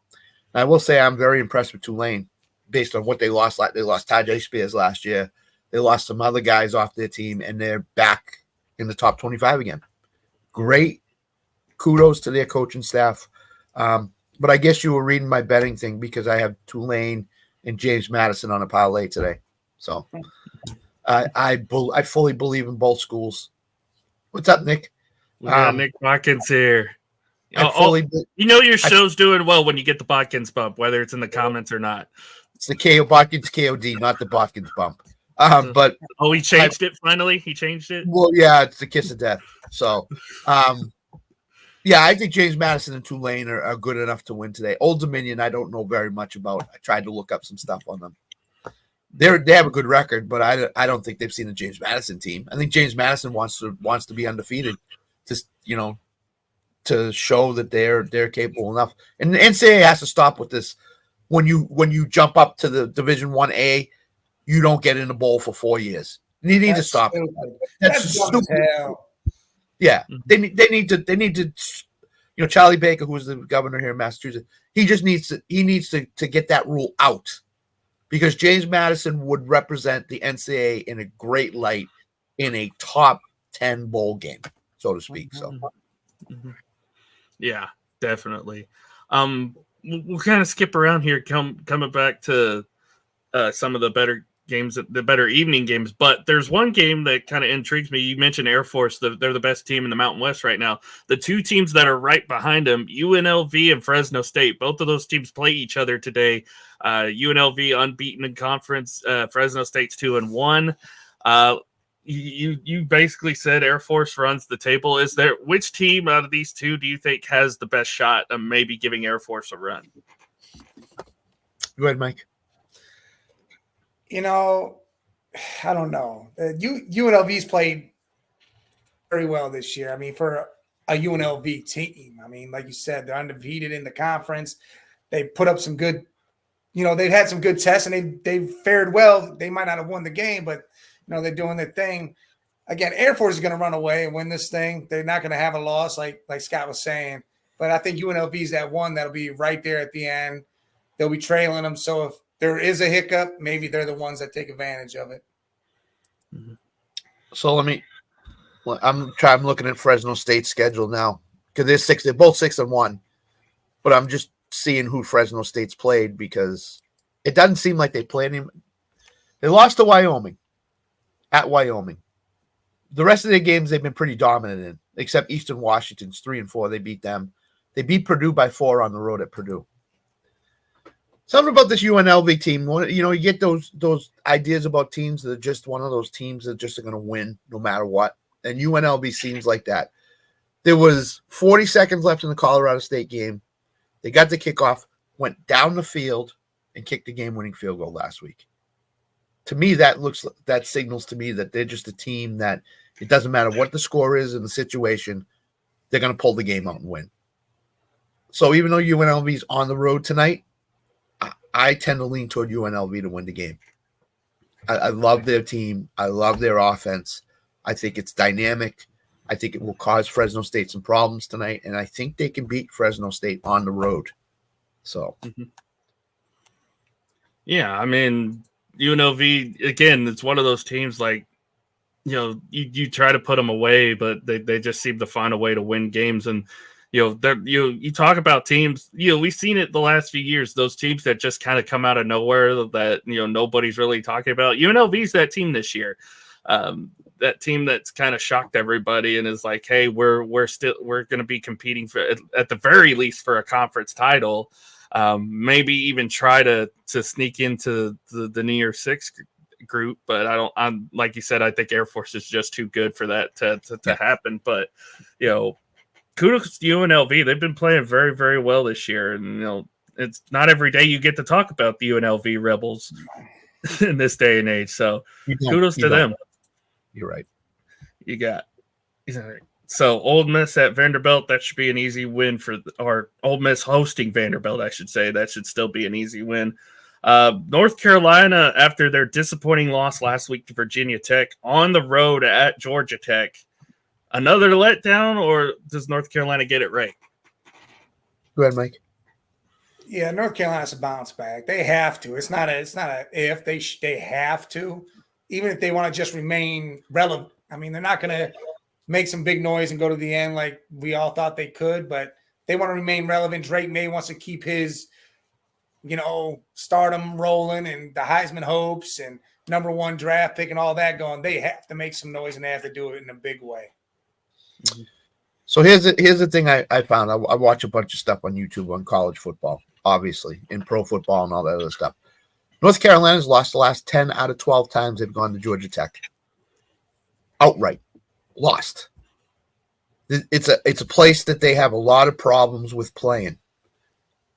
And I will say I'm very impressed with Tulane based on what they lost. They lost Tajay Spears last year. They lost some other guys off their team, and they're back in the top 25 again. Great. Kudos to their coaching staff. But I guess you were reading my betting thing because I have Tulane and James Madison on a parlay today. So I fully believe in both schools. What's up, Nick? We got Nick Watkins here. Your show's doing well when you get the Botkins bump, whether it's in the comments or not. It's the Botkins KOD, not the Botkins bump. But he changed it finally. He changed it. Well, yeah, it's the kiss of death. So, yeah, I think James Madison and Tulane are good enough to win today. Old Dominion, I don't know very much about. I tried to look up some stuff on them. They have a good record, but I don't think they've seen a James Madison team. I think James Madison wants to be undefeated, to show that they're capable enough. And the NCAA has to stop with this. When you jump up to the Division 1A, you don't get in the bowl for 4 years. You need to stop. That's stupid. Yeah, they need to. Charlie Baker, who's the governor here in Massachusetts, he needs to get that rule out, because James Madison would represent the NCAA in a great light in a top 10 bowl game, so to speak. So, yeah, definitely. We'll kind of skip around here, coming back to some of the better games, the better evening games. But there's one game that kind of intrigues me. You mentioned Air Force; they're the best team in the Mountain West right now. The two teams that are right behind them, UNLV and Fresno State. Both of those teams play each other today. UNLV unbeaten in conference. Fresno State's 2-1. You basically said Air Force runs the table. Is there which team out of these two do you think has the best shot of maybe giving Air Force a run? Go ahead, Mike. You know, I don't know. UNLV's played very well this year. I mean, for a UNLV team, I mean, like you said, they're undefeated in the conference. They put up some good, they've had some good tests and they've fared well. They might not have won the game, but they're doing their thing. Again, Air Force is going to run away and win this thing. They're not going to have a loss like Scott was saying. But I think UNLV's that one that'll be right there at the end. They'll be trailing them. So if there is a hiccup, maybe they're the ones that take advantage of it. So I'm looking at Fresno State's schedule now because they're both 6-1, but I'm just seeing who Fresno State's played because it doesn't seem like they played him. They lost to Wyoming at Wyoming. The rest of their games they've been pretty dominant in, except Eastern Washington's 3-4. They beat them. They beat Purdue by 4 on the road at Purdue. Something about this UNLV team, you get those ideas about teams that are just one of those teams that just are going to win no matter what. And UNLV seems like that. There was 40 seconds left in the Colorado State game. They got the kickoff, went down the field, and kicked the game-winning field goal last week. To me, that signals to me that they're just a team that it doesn't matter what the score is in the situation, they're going to pull the game out and win. So even though UNLV is on the road tonight, I tend to lean toward UNLV to win the game. I love their team. I love their offense. I think it's dynamic. I think it will cause Fresno State some problems tonight, and I think they can beat Fresno State on the road. So, yeah, I mean, UNLV, again, it's one of those teams like, you try to put them away, but they just seem to find a way to win games. And, you talk about teams, we've seen it the last few years, those teams that just kind of come out of nowhere that, nobody's really talking about. UNLV's that team this year. That team that's kind of shocked everybody and is like, hey, we're going to be competing for, at the very least, for a conference title. Maybe even try to sneak into the New Year's Six group, but I'm like you said, I think Air Force is just too good for that to happen. But kudos to UNLV. They've been playing very, very well this year, and it's not every day you get to talk about the UNLV Rebels in this day and age. So kudos to them. You're right. You got so Ole Miss at Vanderbilt. That should be an easy win or Ole Miss hosting Vanderbilt, I should say. That should still be an easy win. North Carolina, after their disappointing loss last week to Virginia Tech, on the road at Georgia Tech. Another letdown, or does North Carolina get it right? Go ahead, Mike. Yeah, North Carolina's a bounce back. They have to. It's not a if. They have to. Even if they want to just remain relevant. I mean, they're not going to make some big noise and go to the end like we all thought they could, but they want to remain relevant. Drake May wants to keep his, stardom rolling and the Heisman hopes and number 1 draft pick and all that going. They have to make some noise and they have to do it in a big way. So here's the thing I found. I watch a bunch of stuff on YouTube on college football, obviously, in pro football and all that other stuff. North Carolina's lost the last 10 out of 12 times they've gone to Georgia Tech. Outright. Lost. It's a place that they have a lot of problems with playing.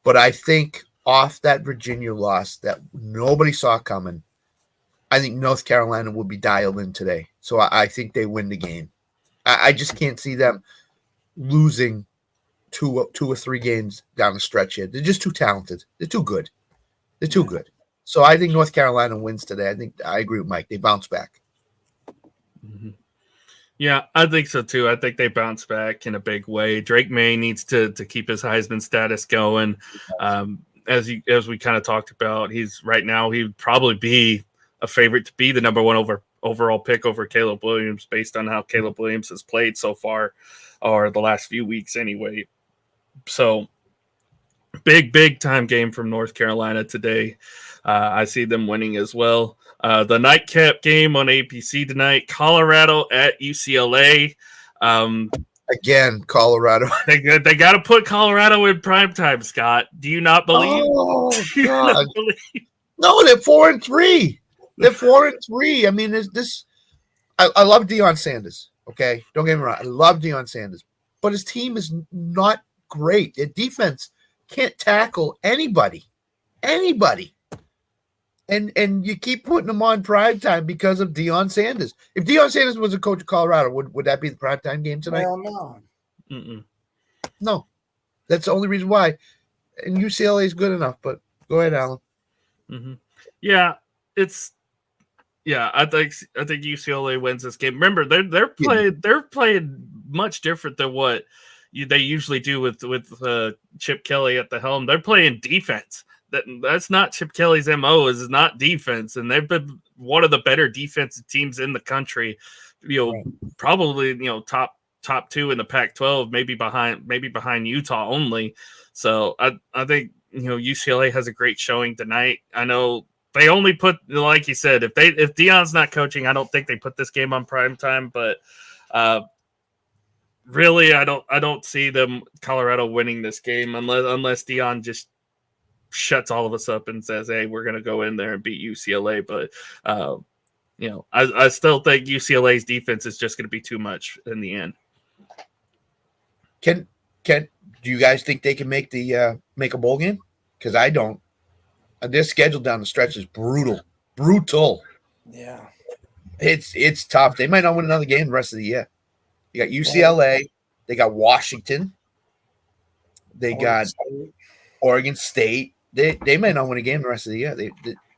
But I think off that Virginia loss that nobody saw coming, I think North Carolina will be dialed in today. So I think they win the game. I just can't see them losing two or three games down the stretch here. They're just too talented. They're too good. They're too good. So I think North Carolina wins today. I agree with Mike. They bounce back. Mm-hmm. Yeah, I think so too. I think they bounce back in a big way. Drake May needs to keep his Heisman status going. As we kind of talked about, right now he would probably be a favorite to be the number 1 overall pick over Caleb Williams based on how Caleb Williams has played so far, or the last few weeks anyway. So big time game from North Carolina today. I see them winning as well. The nightcap game on ABC tonight, Colorado at UCLA. Again, Colorado. They got to put Colorado in primetime, Scott. Do you not believe? Oh, Do you not God. believe? No, they're 4-3. They're 4-3. I mean, this. I love Deion Sanders. Okay, don't get me wrong. I love Deion Sanders, but his team is not great. Their defense can't tackle anybody, and you keep putting them on prime time because of Deion Sanders. If Deion Sanders was a coach of Colorado, would that be the prime time game tonight? Hell no. Mm-mm. No, that's the only reason why. And UCLA is good enough. But go ahead, Alan. Mm-hmm. Yeah, I think UCLA wins this game. Remember, they're playing much different than what they usually do with Chip Kelly at the helm. They're playing defense. That's not Chip Kelly's MO. Is not defense, and they've been one of the better defensive teams in the country. Probably top two in the Pac-12, maybe behind Utah only. So I think UCLA has a great showing tonight. I know. They only put, like you said, if Deion's not coaching, I don't think they put this game on prime time. But really, I don't see Colorado winning this game unless Deion just shuts all of us up and says, "Hey, we're going to go in there and beat UCLA." But I still think UCLA's defense is just going to be too much in the end. Do you guys think they can make a bowl game? Because I don't. Their schedule down the stretch is brutal. Yeah. It's tough. They might not win another game the rest of the year. You got UCLA. They got Washington. They got Oregon State. They might not win a game the rest of the year.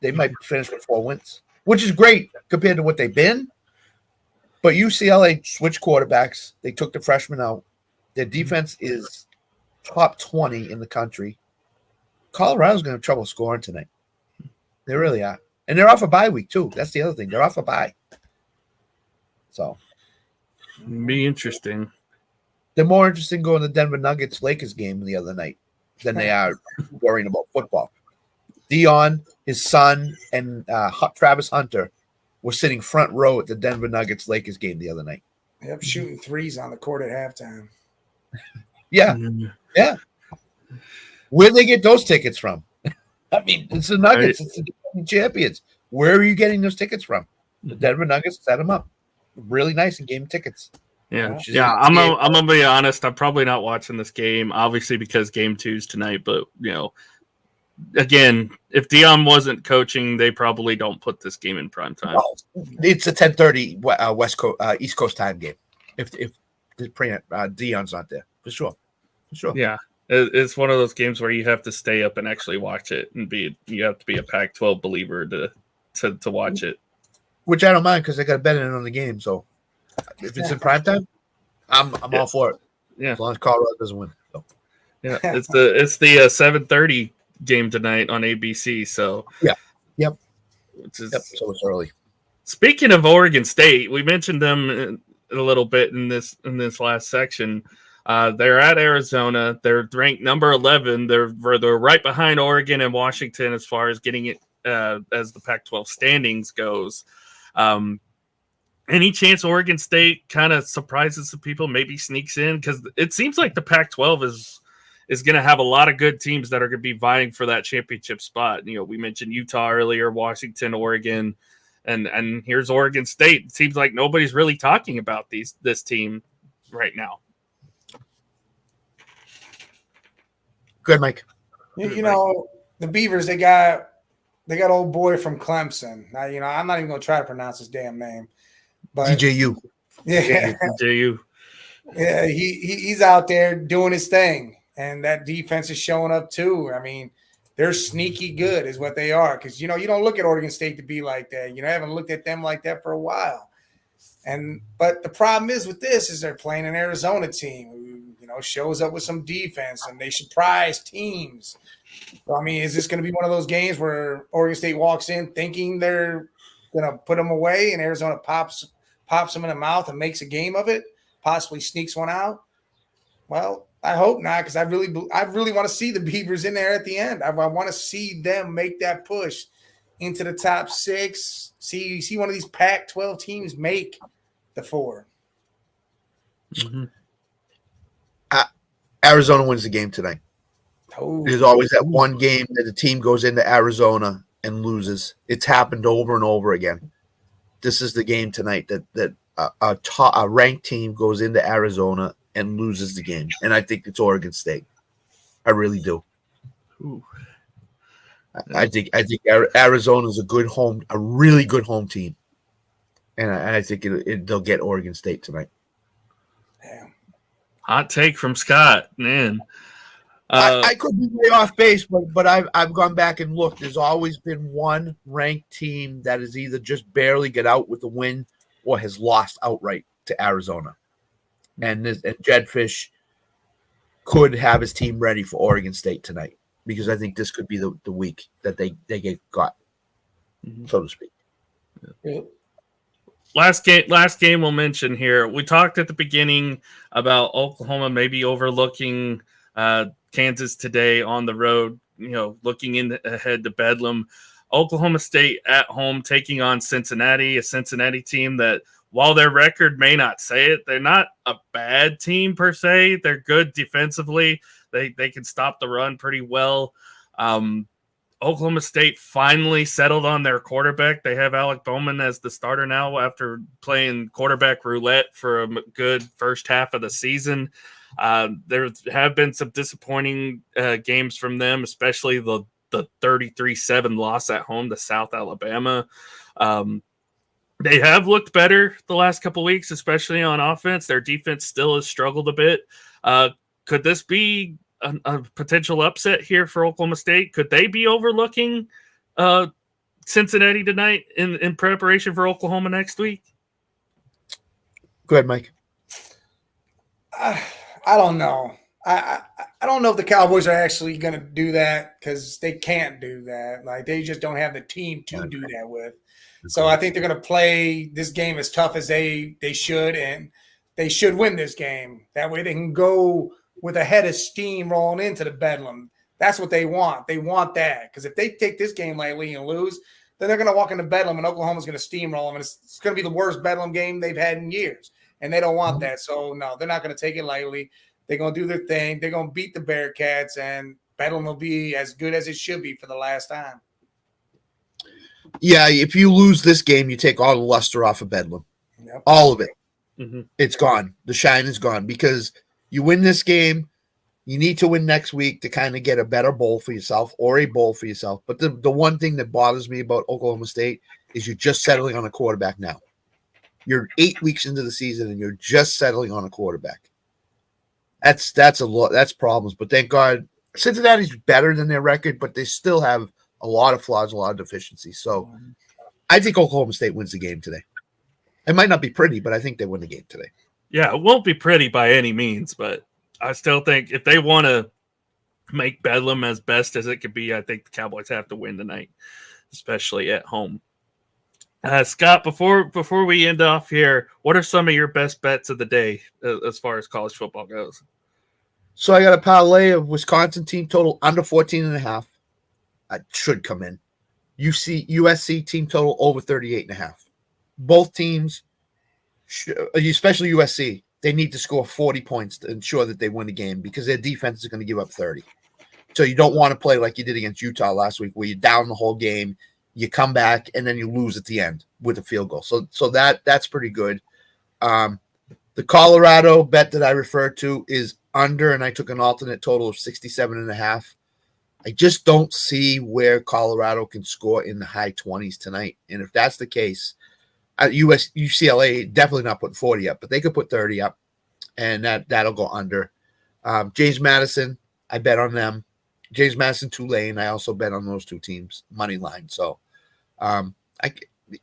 They might finish with 4 wins, which is great compared to what they've been. But UCLA switched quarterbacks. They took the freshman out. Their defense is top 20 in the country. Colorado's going to have trouble scoring tonight. They really are. And they're off a bye week, too. That's the other thing. They're off a bye. So. Be interesting. They're more interested in going to the Denver Nuggets Lakers game the other night than they are worrying about football. Deion, his son, and Travis Hunter were sitting front row at the Denver Nuggets Lakers game the other night. Yep, shooting threes on the court at halftime. Yeah. Where'd they get those tickets from? I mean, it's the Nuggets. It's the champions. Where are you getting those tickets from? The Denver Nuggets set them up. Really nice and gave them tickets. Yeah. I'm gonna be honest. I'm probably not watching this game, obviously because game 2's tonight. But again, if Deion wasn't coaching, they probably don't put this game in prime time. Well, it's a 10:30 West Coast East Coast time game. If Deion's not there, for sure. Yeah. It's one of those games where you have to stay up and actually watch it, and you have to be a Pac-12 believer to watch it. Which I don't mind because I got to bet in on the game. So if it's in primetime, I'm all for it. Yeah, as long as Colorado doesn't win. So. Yeah, it's the 7:30 game tonight on ABC. So yep. So it's early. Speaking of Oregon State, we mentioned them a little bit in this last section. They're at Arizona. They're ranked number 11. They're right behind Oregon and Washington as far as getting it as the Pac-12 standings goes. Any chance Oregon State kind of surprises some people, maybe sneaks in? Because it seems like the Pac-12 is going to have a lot of good teams that are going to be vying for that championship spot. We mentioned Utah earlier, Washington, Oregon, and here's Oregon State. It seems like nobody's really talking about this team right now. Good, Mike. The Beavers, they got old boy from Clemson. Now, I'm not even going to try to pronounce his damn name. But DJU. Yeah. DJU. Yeah, he's out there doing his thing. And that defense is showing up too. I mean, they're sneaky good is what they are. Because, you don't look at Oregon State to be like that. I haven't looked at them like that for a while. But the problem is with this is they're playing an Arizona team who, shows up with some defense and they surprise teams. So, I mean, is this going to be one of those games where Oregon State walks in thinking they're going to put them away and Arizona pops them in the mouth and makes a game of it, possibly sneaks one out? Well, I hope not, because I really want to see the Beavers in there at the end. I want to see them make that push into the top 6. See one of these Pac-12 teams make the 4. Mm-hmm. Arizona wins the game tonight. Oh. There's always that one game that the team goes into Arizona and loses. It's happened over and over again. This is the game tonight that a ranked team goes into Arizona and loses the game, and I think it's Oregon State. I really do. Ooh. I think Arizona is a really good home team, and I think they'll get Oregon State tonight. Damn. Hot take from Scott, man. I could be way off base, but I've gone back and looked. There's always been one ranked team that has either just barely get out with a win or has lost outright to Arizona. And Jedfish could have his team ready for Oregon State tonight, because I think this could be the week that they get got, so to speak. Yeah. Last game we'll mention here. We talked at the beginning about Oklahoma maybe overlooking Kansas today on the road, looking ahead to Bedlam. Oklahoma State at home taking on Cincinnati, a Cincinnati team that, while their record may not say it, they're not a bad team per se. They're good defensively. They can stop the run pretty well. Oklahoma State finally settled on their quarterback. They have Alec Bowman as the starter now after playing quarterback roulette for a good first half of the season. There have been some disappointing games from them, especially the 33-7 loss at home to South Alabama. They have looked better the last couple of weeks, especially on offense. Their defense still has struggled a bit. Could this be a potential upset here for Oklahoma State? Could they be overlooking Cincinnati tonight in preparation for Oklahoma next week? Go ahead, Mike. I don't know. I don't know if the Cowboys are actually going to do that, because they can't do that. Like, they just don't have the team to do that with. So I think they're going to play this game as tough as they should, and they should win this game. That way they can go with a head of steam rolling into the Bedlam. That's what they want. They want that, because if they take this game lightly and lose, then they're going to walk into Bedlam and Oklahoma's going to steamroll them, and it's going to be the worst Bedlam game they've had in years, and they don't want that. So, no, they're not going to take it lightly. They're going to do their thing. They're going to beat the Bearcats, and Bedlam will be as good as it should be for the last time. Yeah, if you lose this game, you take all the luster off of Bedlam. Yep. All of it. Mm-hmm. It's gone. The shine is gone, because you win this game, you need to win next week to kind of get a better bowl for yourself or a bowl for yourself. But the one thing that bothers me about Oklahoma State is you're just settling on a quarterback now. You're 8 weeks into the season and you're just settling on a quarterback. That's a lot. That's problems. But thank God Cincinnati's better than their record, but they still have a lot of flaws, a lot of deficiencies. So I think Oklahoma State wins the game today. It might not be pretty, but I think they win the game today. Yeah, it won't be pretty by any means, but I still think if they want to make Bedlam as best as it could be, I think the Cowboys have to win tonight, especially at home. Scott, before we end off here, what are some of your best bets of the day as far as college football goes? So I got a parlay of Wisconsin team total under 14.5. It should come in. USC team total over 38.5. Both teams, especially USC, they need to score 40 points to ensure that they win the game, because their defense is going to give up 30. So you don't want to play like you did against Utah last week, where you're down the whole game, you come back, and then you lose at the end with a field goal. So that's pretty good. The Colorado bet that I referred to is under, and I took an alternate total of 67.5. I just don't see where Colorado can score in the high 20s tonight. And if that's the case, UCLA definitely not putting 40 up, but they could put 30 up, and that'll go under. James Madison, I bet on them. James Madison, Tulane, I also bet on those two teams money line. So,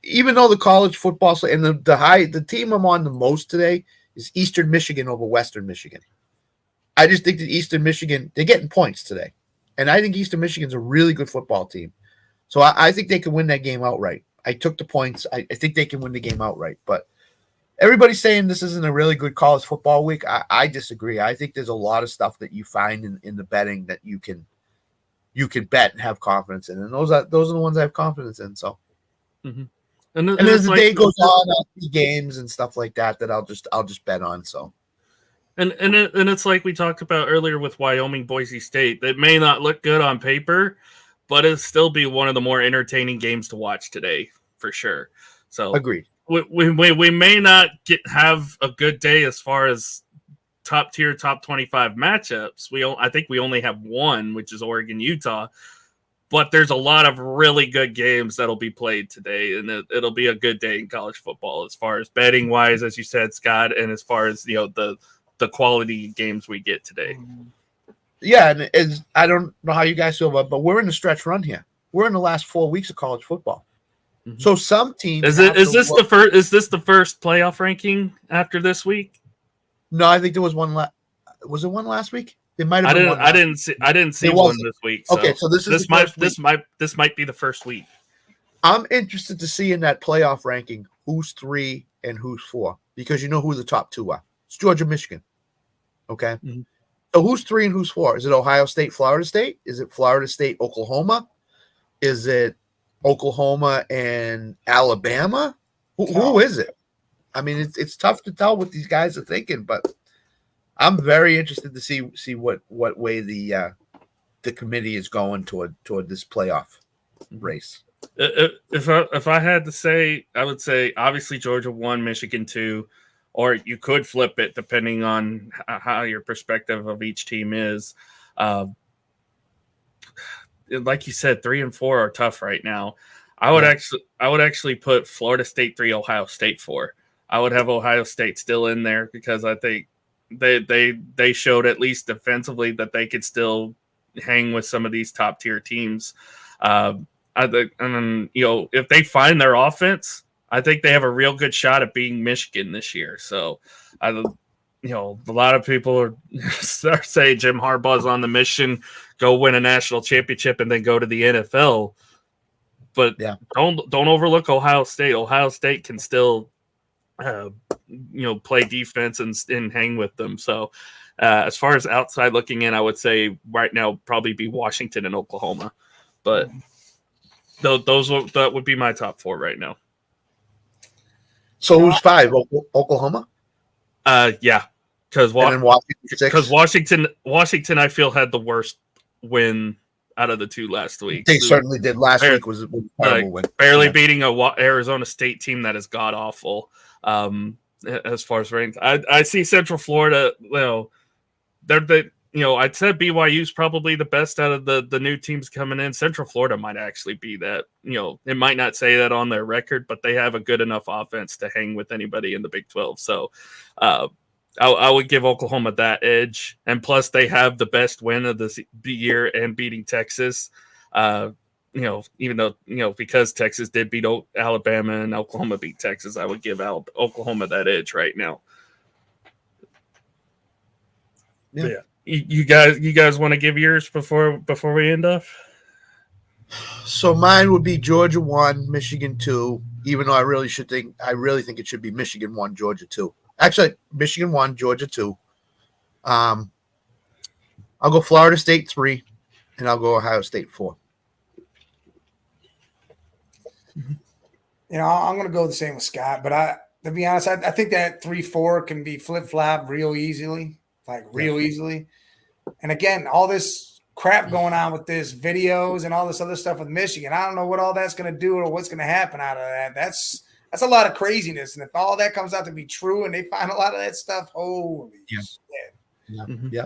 even though the college football and the team I'm on the most today is Eastern Michigan over Western Michigan. I just think that Eastern Michigan, they're getting points today, and I think Eastern Michigan's a really good football team. So I think they can win that game outright. I took the points. I think they can win the game outright. But everybody's saying this isn't a really good college football week. I disagree. I think there's a lot of stuff that you find in the betting that you can you can bet and have confidence in. And those are the ones I have confidence in. So, And and as the day goes on, I'll see games and stuff like that I'll just bet on. So, and it's like we talked about earlier with Wyoming, Boise State. It may not look good on paper, but it'll still be one of the more entertaining games to watch today for sure. So, agreed. We may not have a good day as far as top 25 matchups. I think we only have one, which is Oregon, Utah. But there's a lot of really good games that'll be played today, and it'll be a good day in college football as far as betting wise, as you said, Scott, and as far as the quality games we get today. Yeah, and I don't know how you guys feel about, but we're in the stretch run here. We're in the last 4 weeks of college football. Mm-hmm. So some teams is this the first playoff ranking after this week? No, I think there was one. Was it one last week? It might have been one. I didn't see one this week. So okay, so this might be the first week. I'm interested to see in that playoff ranking who's 3 and who's 4, because you know who the top 2 are. It's Georgia, Michigan. Okay, so who's 3 and who's 4? Is it Ohio State, Florida State? Is it Florida State, Oklahoma? Is it Oklahoma and Alabama? Who is it? I mean, it's tough to tell what these guys are thinking, but I'm very interested to see what way the committee is going toward this playoff race. If I had to say, I would say obviously Georgia 1, Michigan 2, or you could flip it depending on how your perspective of each team is. Like you said, 3 and 4 are tough right now. I would actually put Florida State 3, Ohio State 4. I would have Ohio State still in there because I think they showed at least defensively that they could still hang with some of these top tier teams. I think, and if they find their offense, I think they have a real good shot at beating Michigan this year. So, a lot of people are saying Jim Harbaugh's on the mission, go win a national championship and then go to the NFL. But don't overlook Ohio State. Ohio State can still play defense and hang with them. So as far as outside looking in, I would say right now probably be Washington and Oklahoma. But that would be my top 4 right now. So who's 5? Oklahoma? Yeah. Because Washington, I feel, had the worst win out of the 2 last week. They certainly did. Last week was a terrible win. Barely beating a Arizona State team that is god awful. As far as ranked, I see Central Florida. I said BYU is probably the best out of the new teams coming in. Central Florida might actually be that. It might not say that on their record, but they have a good enough offense to hang with anybody in the Big 12. So, I would give Oklahoma that edge, and plus they have the best win of the year and beating Texas. Even though because Texas did beat Alabama and Oklahoma beat Texas, I would give Oklahoma that edge right now. Yeah. You guys want to give yours before we end off? So mine would be Georgia 1, Michigan 2. Even though I really think it should be Michigan 1, Georgia 2. Actually, Michigan 1, Georgia 2. I'll go Florida State 3, and I'll go Ohio State 4. I'm going to go the same with Scott, but to be honest, I think that 3-4 can be flip-flop real easily, easily. And again, all this crap going on with this videos and all this other stuff with Michigan, I don't know what all that's going to do or what's going to happen out of that. That's a lot of craziness. And if all that comes out to be true and they find a lot of that stuff, holy shit. Yeah.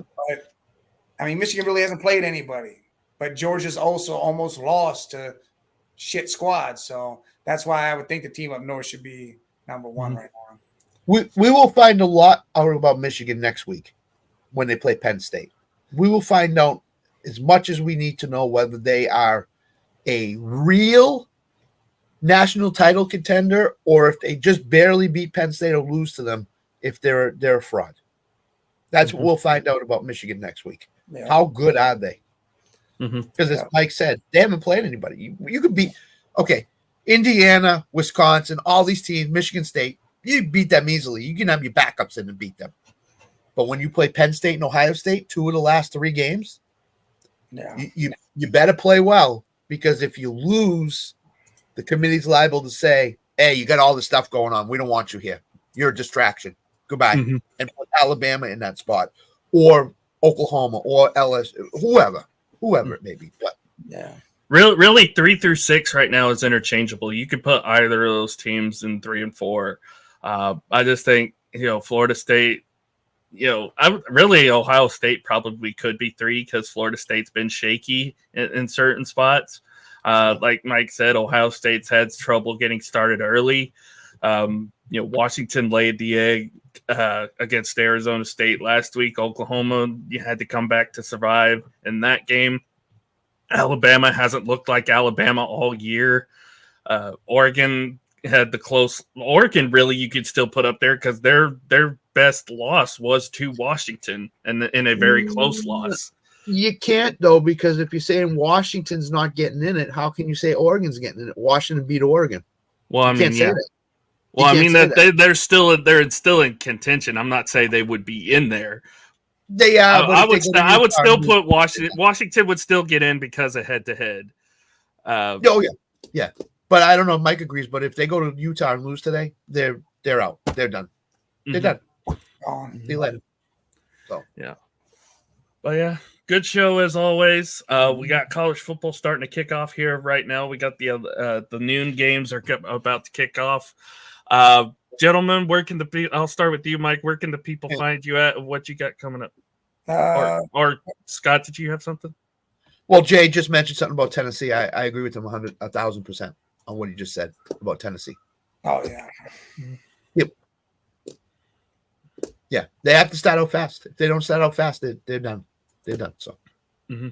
But, Michigan really hasn't played anybody. But Georgia's also almost lost to shit squad. So that's why I would think the team up north should be number 1 right now. We will find a lot out about Michigan next week when they play Penn State. We will find out as much as we need to know whether they are a real national title contender or if they just barely beat Penn State or lose to them, if they're a fraud. That's what we'll find out about Michigan next week. Yeah. How good are they? Because as Mike said, they haven't played anybody. You could beat, Indiana, Wisconsin, all these teams, Michigan State, you beat them easily. You can have your backups in and beat them. But when you play Penn State and Ohio State, 2 of the last 3 games, Yeah. You better play well, because if you lose, the committee's liable to say, "Hey, you got all this stuff going on. We don't want you here. You're a distraction. Goodbye." Mhm. And put Alabama in that spot, or Oklahoma, or LSU, whoever it may be. But Yeah. Really, 3 through 6 right now is interchangeable. You could put either of those teams in 3 and 4. I just think Florida State. Ohio State probably could be 3 because Florida State's been shaky in certain spots. Like Mike said, Ohio State's had trouble getting started early. Washington laid the egg against Arizona State last week. Oklahoma, you had to come back to survive in that game. Alabama hasn't looked like Alabama all year. Oregon had the close. Oregon, really, you could still put up there because their best loss was to Washington, and in a very close loss. you can't, though, because if you're saying Washington's not getting in it, how can you say Oregon's getting in it? Washington beat Oregon. Well, You I mean, can't say yeah. that. Well, I can't mean say that they're still in contention. I'm not saying they would be in there. They are, but I if would they go to I would Utah, still put Washington. Washington would still get in because of head to head. Oh yeah. But I don't know if Mike agrees. But if they go to Utah and lose today, they're out. They're done. They're done. They let it. So yeah. But yeah, good show as always. We got college football starting to kick off here right now. We got the noon games are about to kick off. Gentlemen, where can I'll start with you, Mike. Where can the people find you at? What you got coming up? Or Scott, did you have something? Well, Jay just mentioned something about Tennessee. I agree with him 1,000% on what he just said about Tennessee. Oh yeah. Yep. Yeah, they have to start out fast. If they don't start out fast, they're done. They're done. So. Mm-hmm.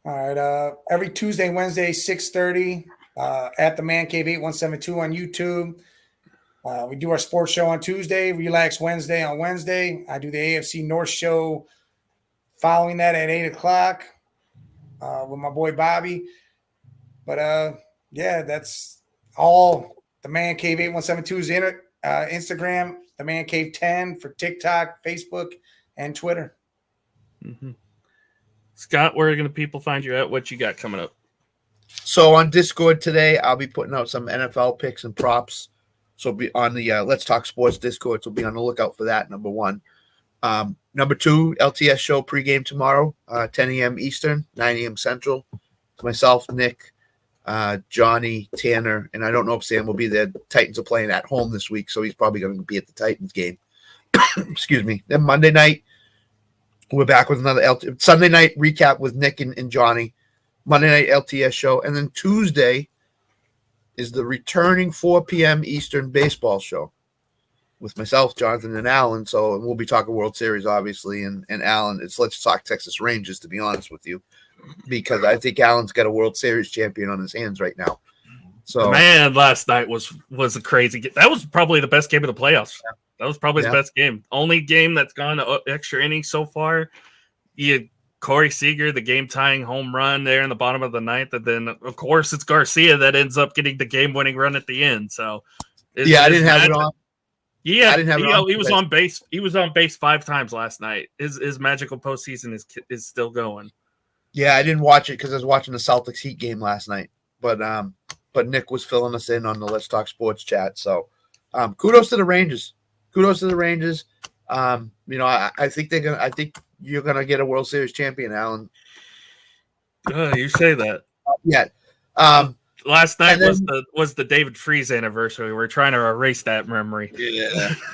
All right. Every Tuesday, Wednesday, 6:30 at the Man Cave 8172 on YouTube. We do our sports show on Tuesday, Relax Wednesday on Wednesday. I do the AFC North show following that at 8 o'clock with my boy Bobby. But yeah, that's all. The Man Cave 8172 is in it. Instagram, the Man Cave 10 for TikTok, Facebook, and Twitter. Mm-hmm. Scott, where are going to people find you at? What you got coming up? So on Discord today, I'll be putting out some NFL picks and props. So be on the Let's Talk Sports Discord. So be on the lookout for that. Number 1. Number 2, LTS show pregame tomorrow, 10 a.m. Eastern, 9 a.m. Central. It's myself, Nick, Johnny, Tanner, and I don't know if Sam will be there. Titans are playing at home this week, so he's probably going to be at the Titans game. Excuse me. Then Monday night, we're back with another Sunday night recap with Nick and Johnny. Monday night LTS show. And then Tuesday is the returning 4 p.m. Eastern baseball show with myself, Jonathan, and Alan. So we'll be talking World Series, obviously. And Alan, it's Let's Talk Texas Rangers, to be honest with you, because I think Alan's got a World Series champion on his hands right now. So man, last night was a crazy game. That was probably the best game of the playoffs. That was probably the best game. Only game that's gone to extra innings so far. You had Corey Seager, the game-tying home run there in the bottom of the ninth, and then of course it's Garcia that ends up getting the game-winning run at the end. So I didn't have it on. Yeah, I didn't have it on. He was on base. He was on base 5 times last night. His magical postseason is still going. Yeah, I didn't watch it because I was watching the Celtics Heat game last night. But Nick was filling us in on the Let's Talk Sports chat. So kudos to the Rangers. Kudos to the Rangers. I think I think you're gonna get a World Series champion, Alan. You say that. Yeah. Last night was the David Freese anniversary. We're trying to erase that memory.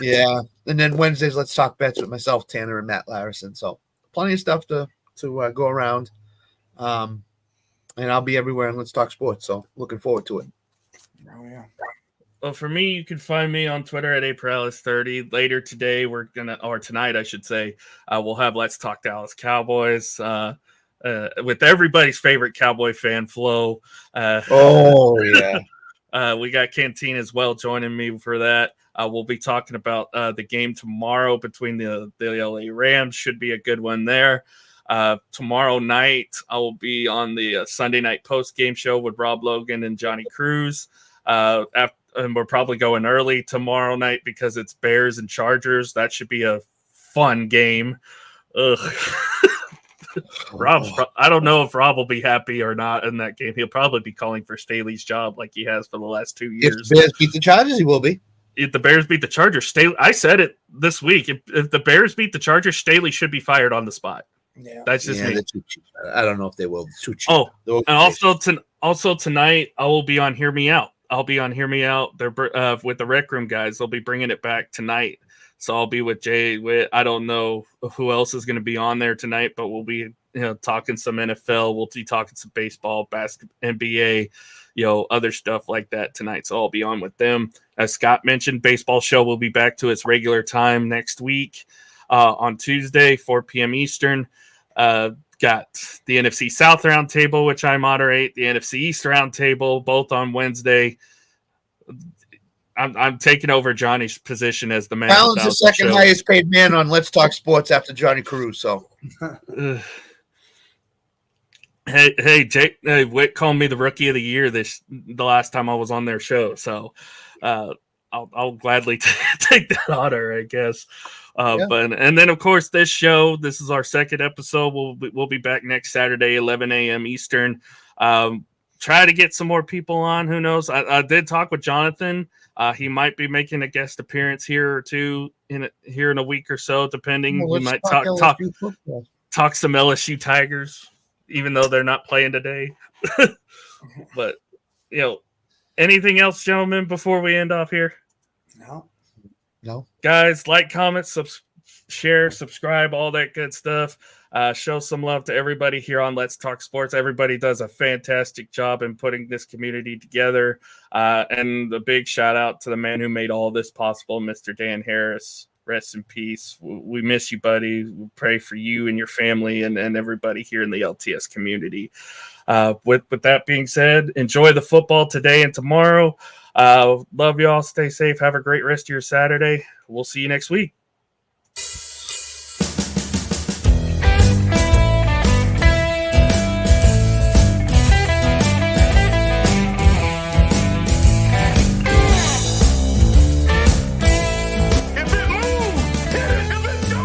Yeah. And then Wednesdays, Let's Talk Bets with myself, Tanner, and Matt Larison. So plenty of stuff to go around. And I'll be everywhere and Let's Talk Sports. So looking forward to it. Oh yeah. Well, for me, you can find me on Twitter at APRAlis30. Later today, tonight, I should say, we'll have Let's Talk Dallas Cowboys with everybody's favorite Cowboy fan, Flo. We got Canteen as well joining me for that. We'll be talking about the game tomorrow between the LA Rams. Should be a good one there. Tomorrow night, I will be on the Sunday night post-game show with Rob Logan and Johnny Cruz. And we're probably going early tomorrow night because it's Bears and Chargers. That should be a fun game. Ugh. I don't know if Rob will be happy or not in that game. He'll probably be calling for Staley's job like he has for the last 2 years. If the Bears beat the Chargers, he will be. If the Bears beat the Chargers, Staley, I said it this week. If the Bears beat the Chargers, Staley should be fired on the spot. Yeah, that's just me. Too cheap. I don't know if they will. It's too cheap. Oh, and also tonight I will be on Hear Me Out. I'll be on Hear Me Out. They're with the Rec Room guys. They'll be bringing it back tonight. So I'll be with Jay. I don't know who else is going to be on there tonight, but we'll be talking some NFL. We'll be talking some baseball, basketball, NBA, other stuff like that tonight. So I'll be on with them. As Scott mentioned, baseball show will be back to its regular time next week on Tuesday, 4 p.m. Eastern. Got the NFC South Roundtable, which I moderate, the NFC East Roundtable, both on Wednesday. I'm taking over Johnny's position as the man. Alan's the second highest paid man on Let's Talk Sports after Johnny Caruso. Hey, Jake Witt called me the Rookie of the Year the last time I was on their show, so I'll gladly take that honor, I guess. But and then of course this is our second episode. We'll be back next Saturday, 11 a.m. Eastern. Try to get some more people on. Who knows? I did talk with Jonathan. He might be making a guest appearance here or two in a week or so, depending. We might talk some LSU Tigers, even though they're not playing today. But anything else, gentlemen, before we end off here? No. Guys, like, comment, share, subscribe, all that good stuff. Show some love to everybody here on Let's Talk Sports. Everybody does a fantastic job in putting this community together. And a big shout out to the man who made all this possible, Mr. Dan Harris. Rest in peace. We miss you, buddy. We pray for you and your family and everybody here in the LTS community. With that being said, enjoy the football today and tomorrow. Love y'all. Stay safe. Have a great rest of your Saturday. We'll see you next week.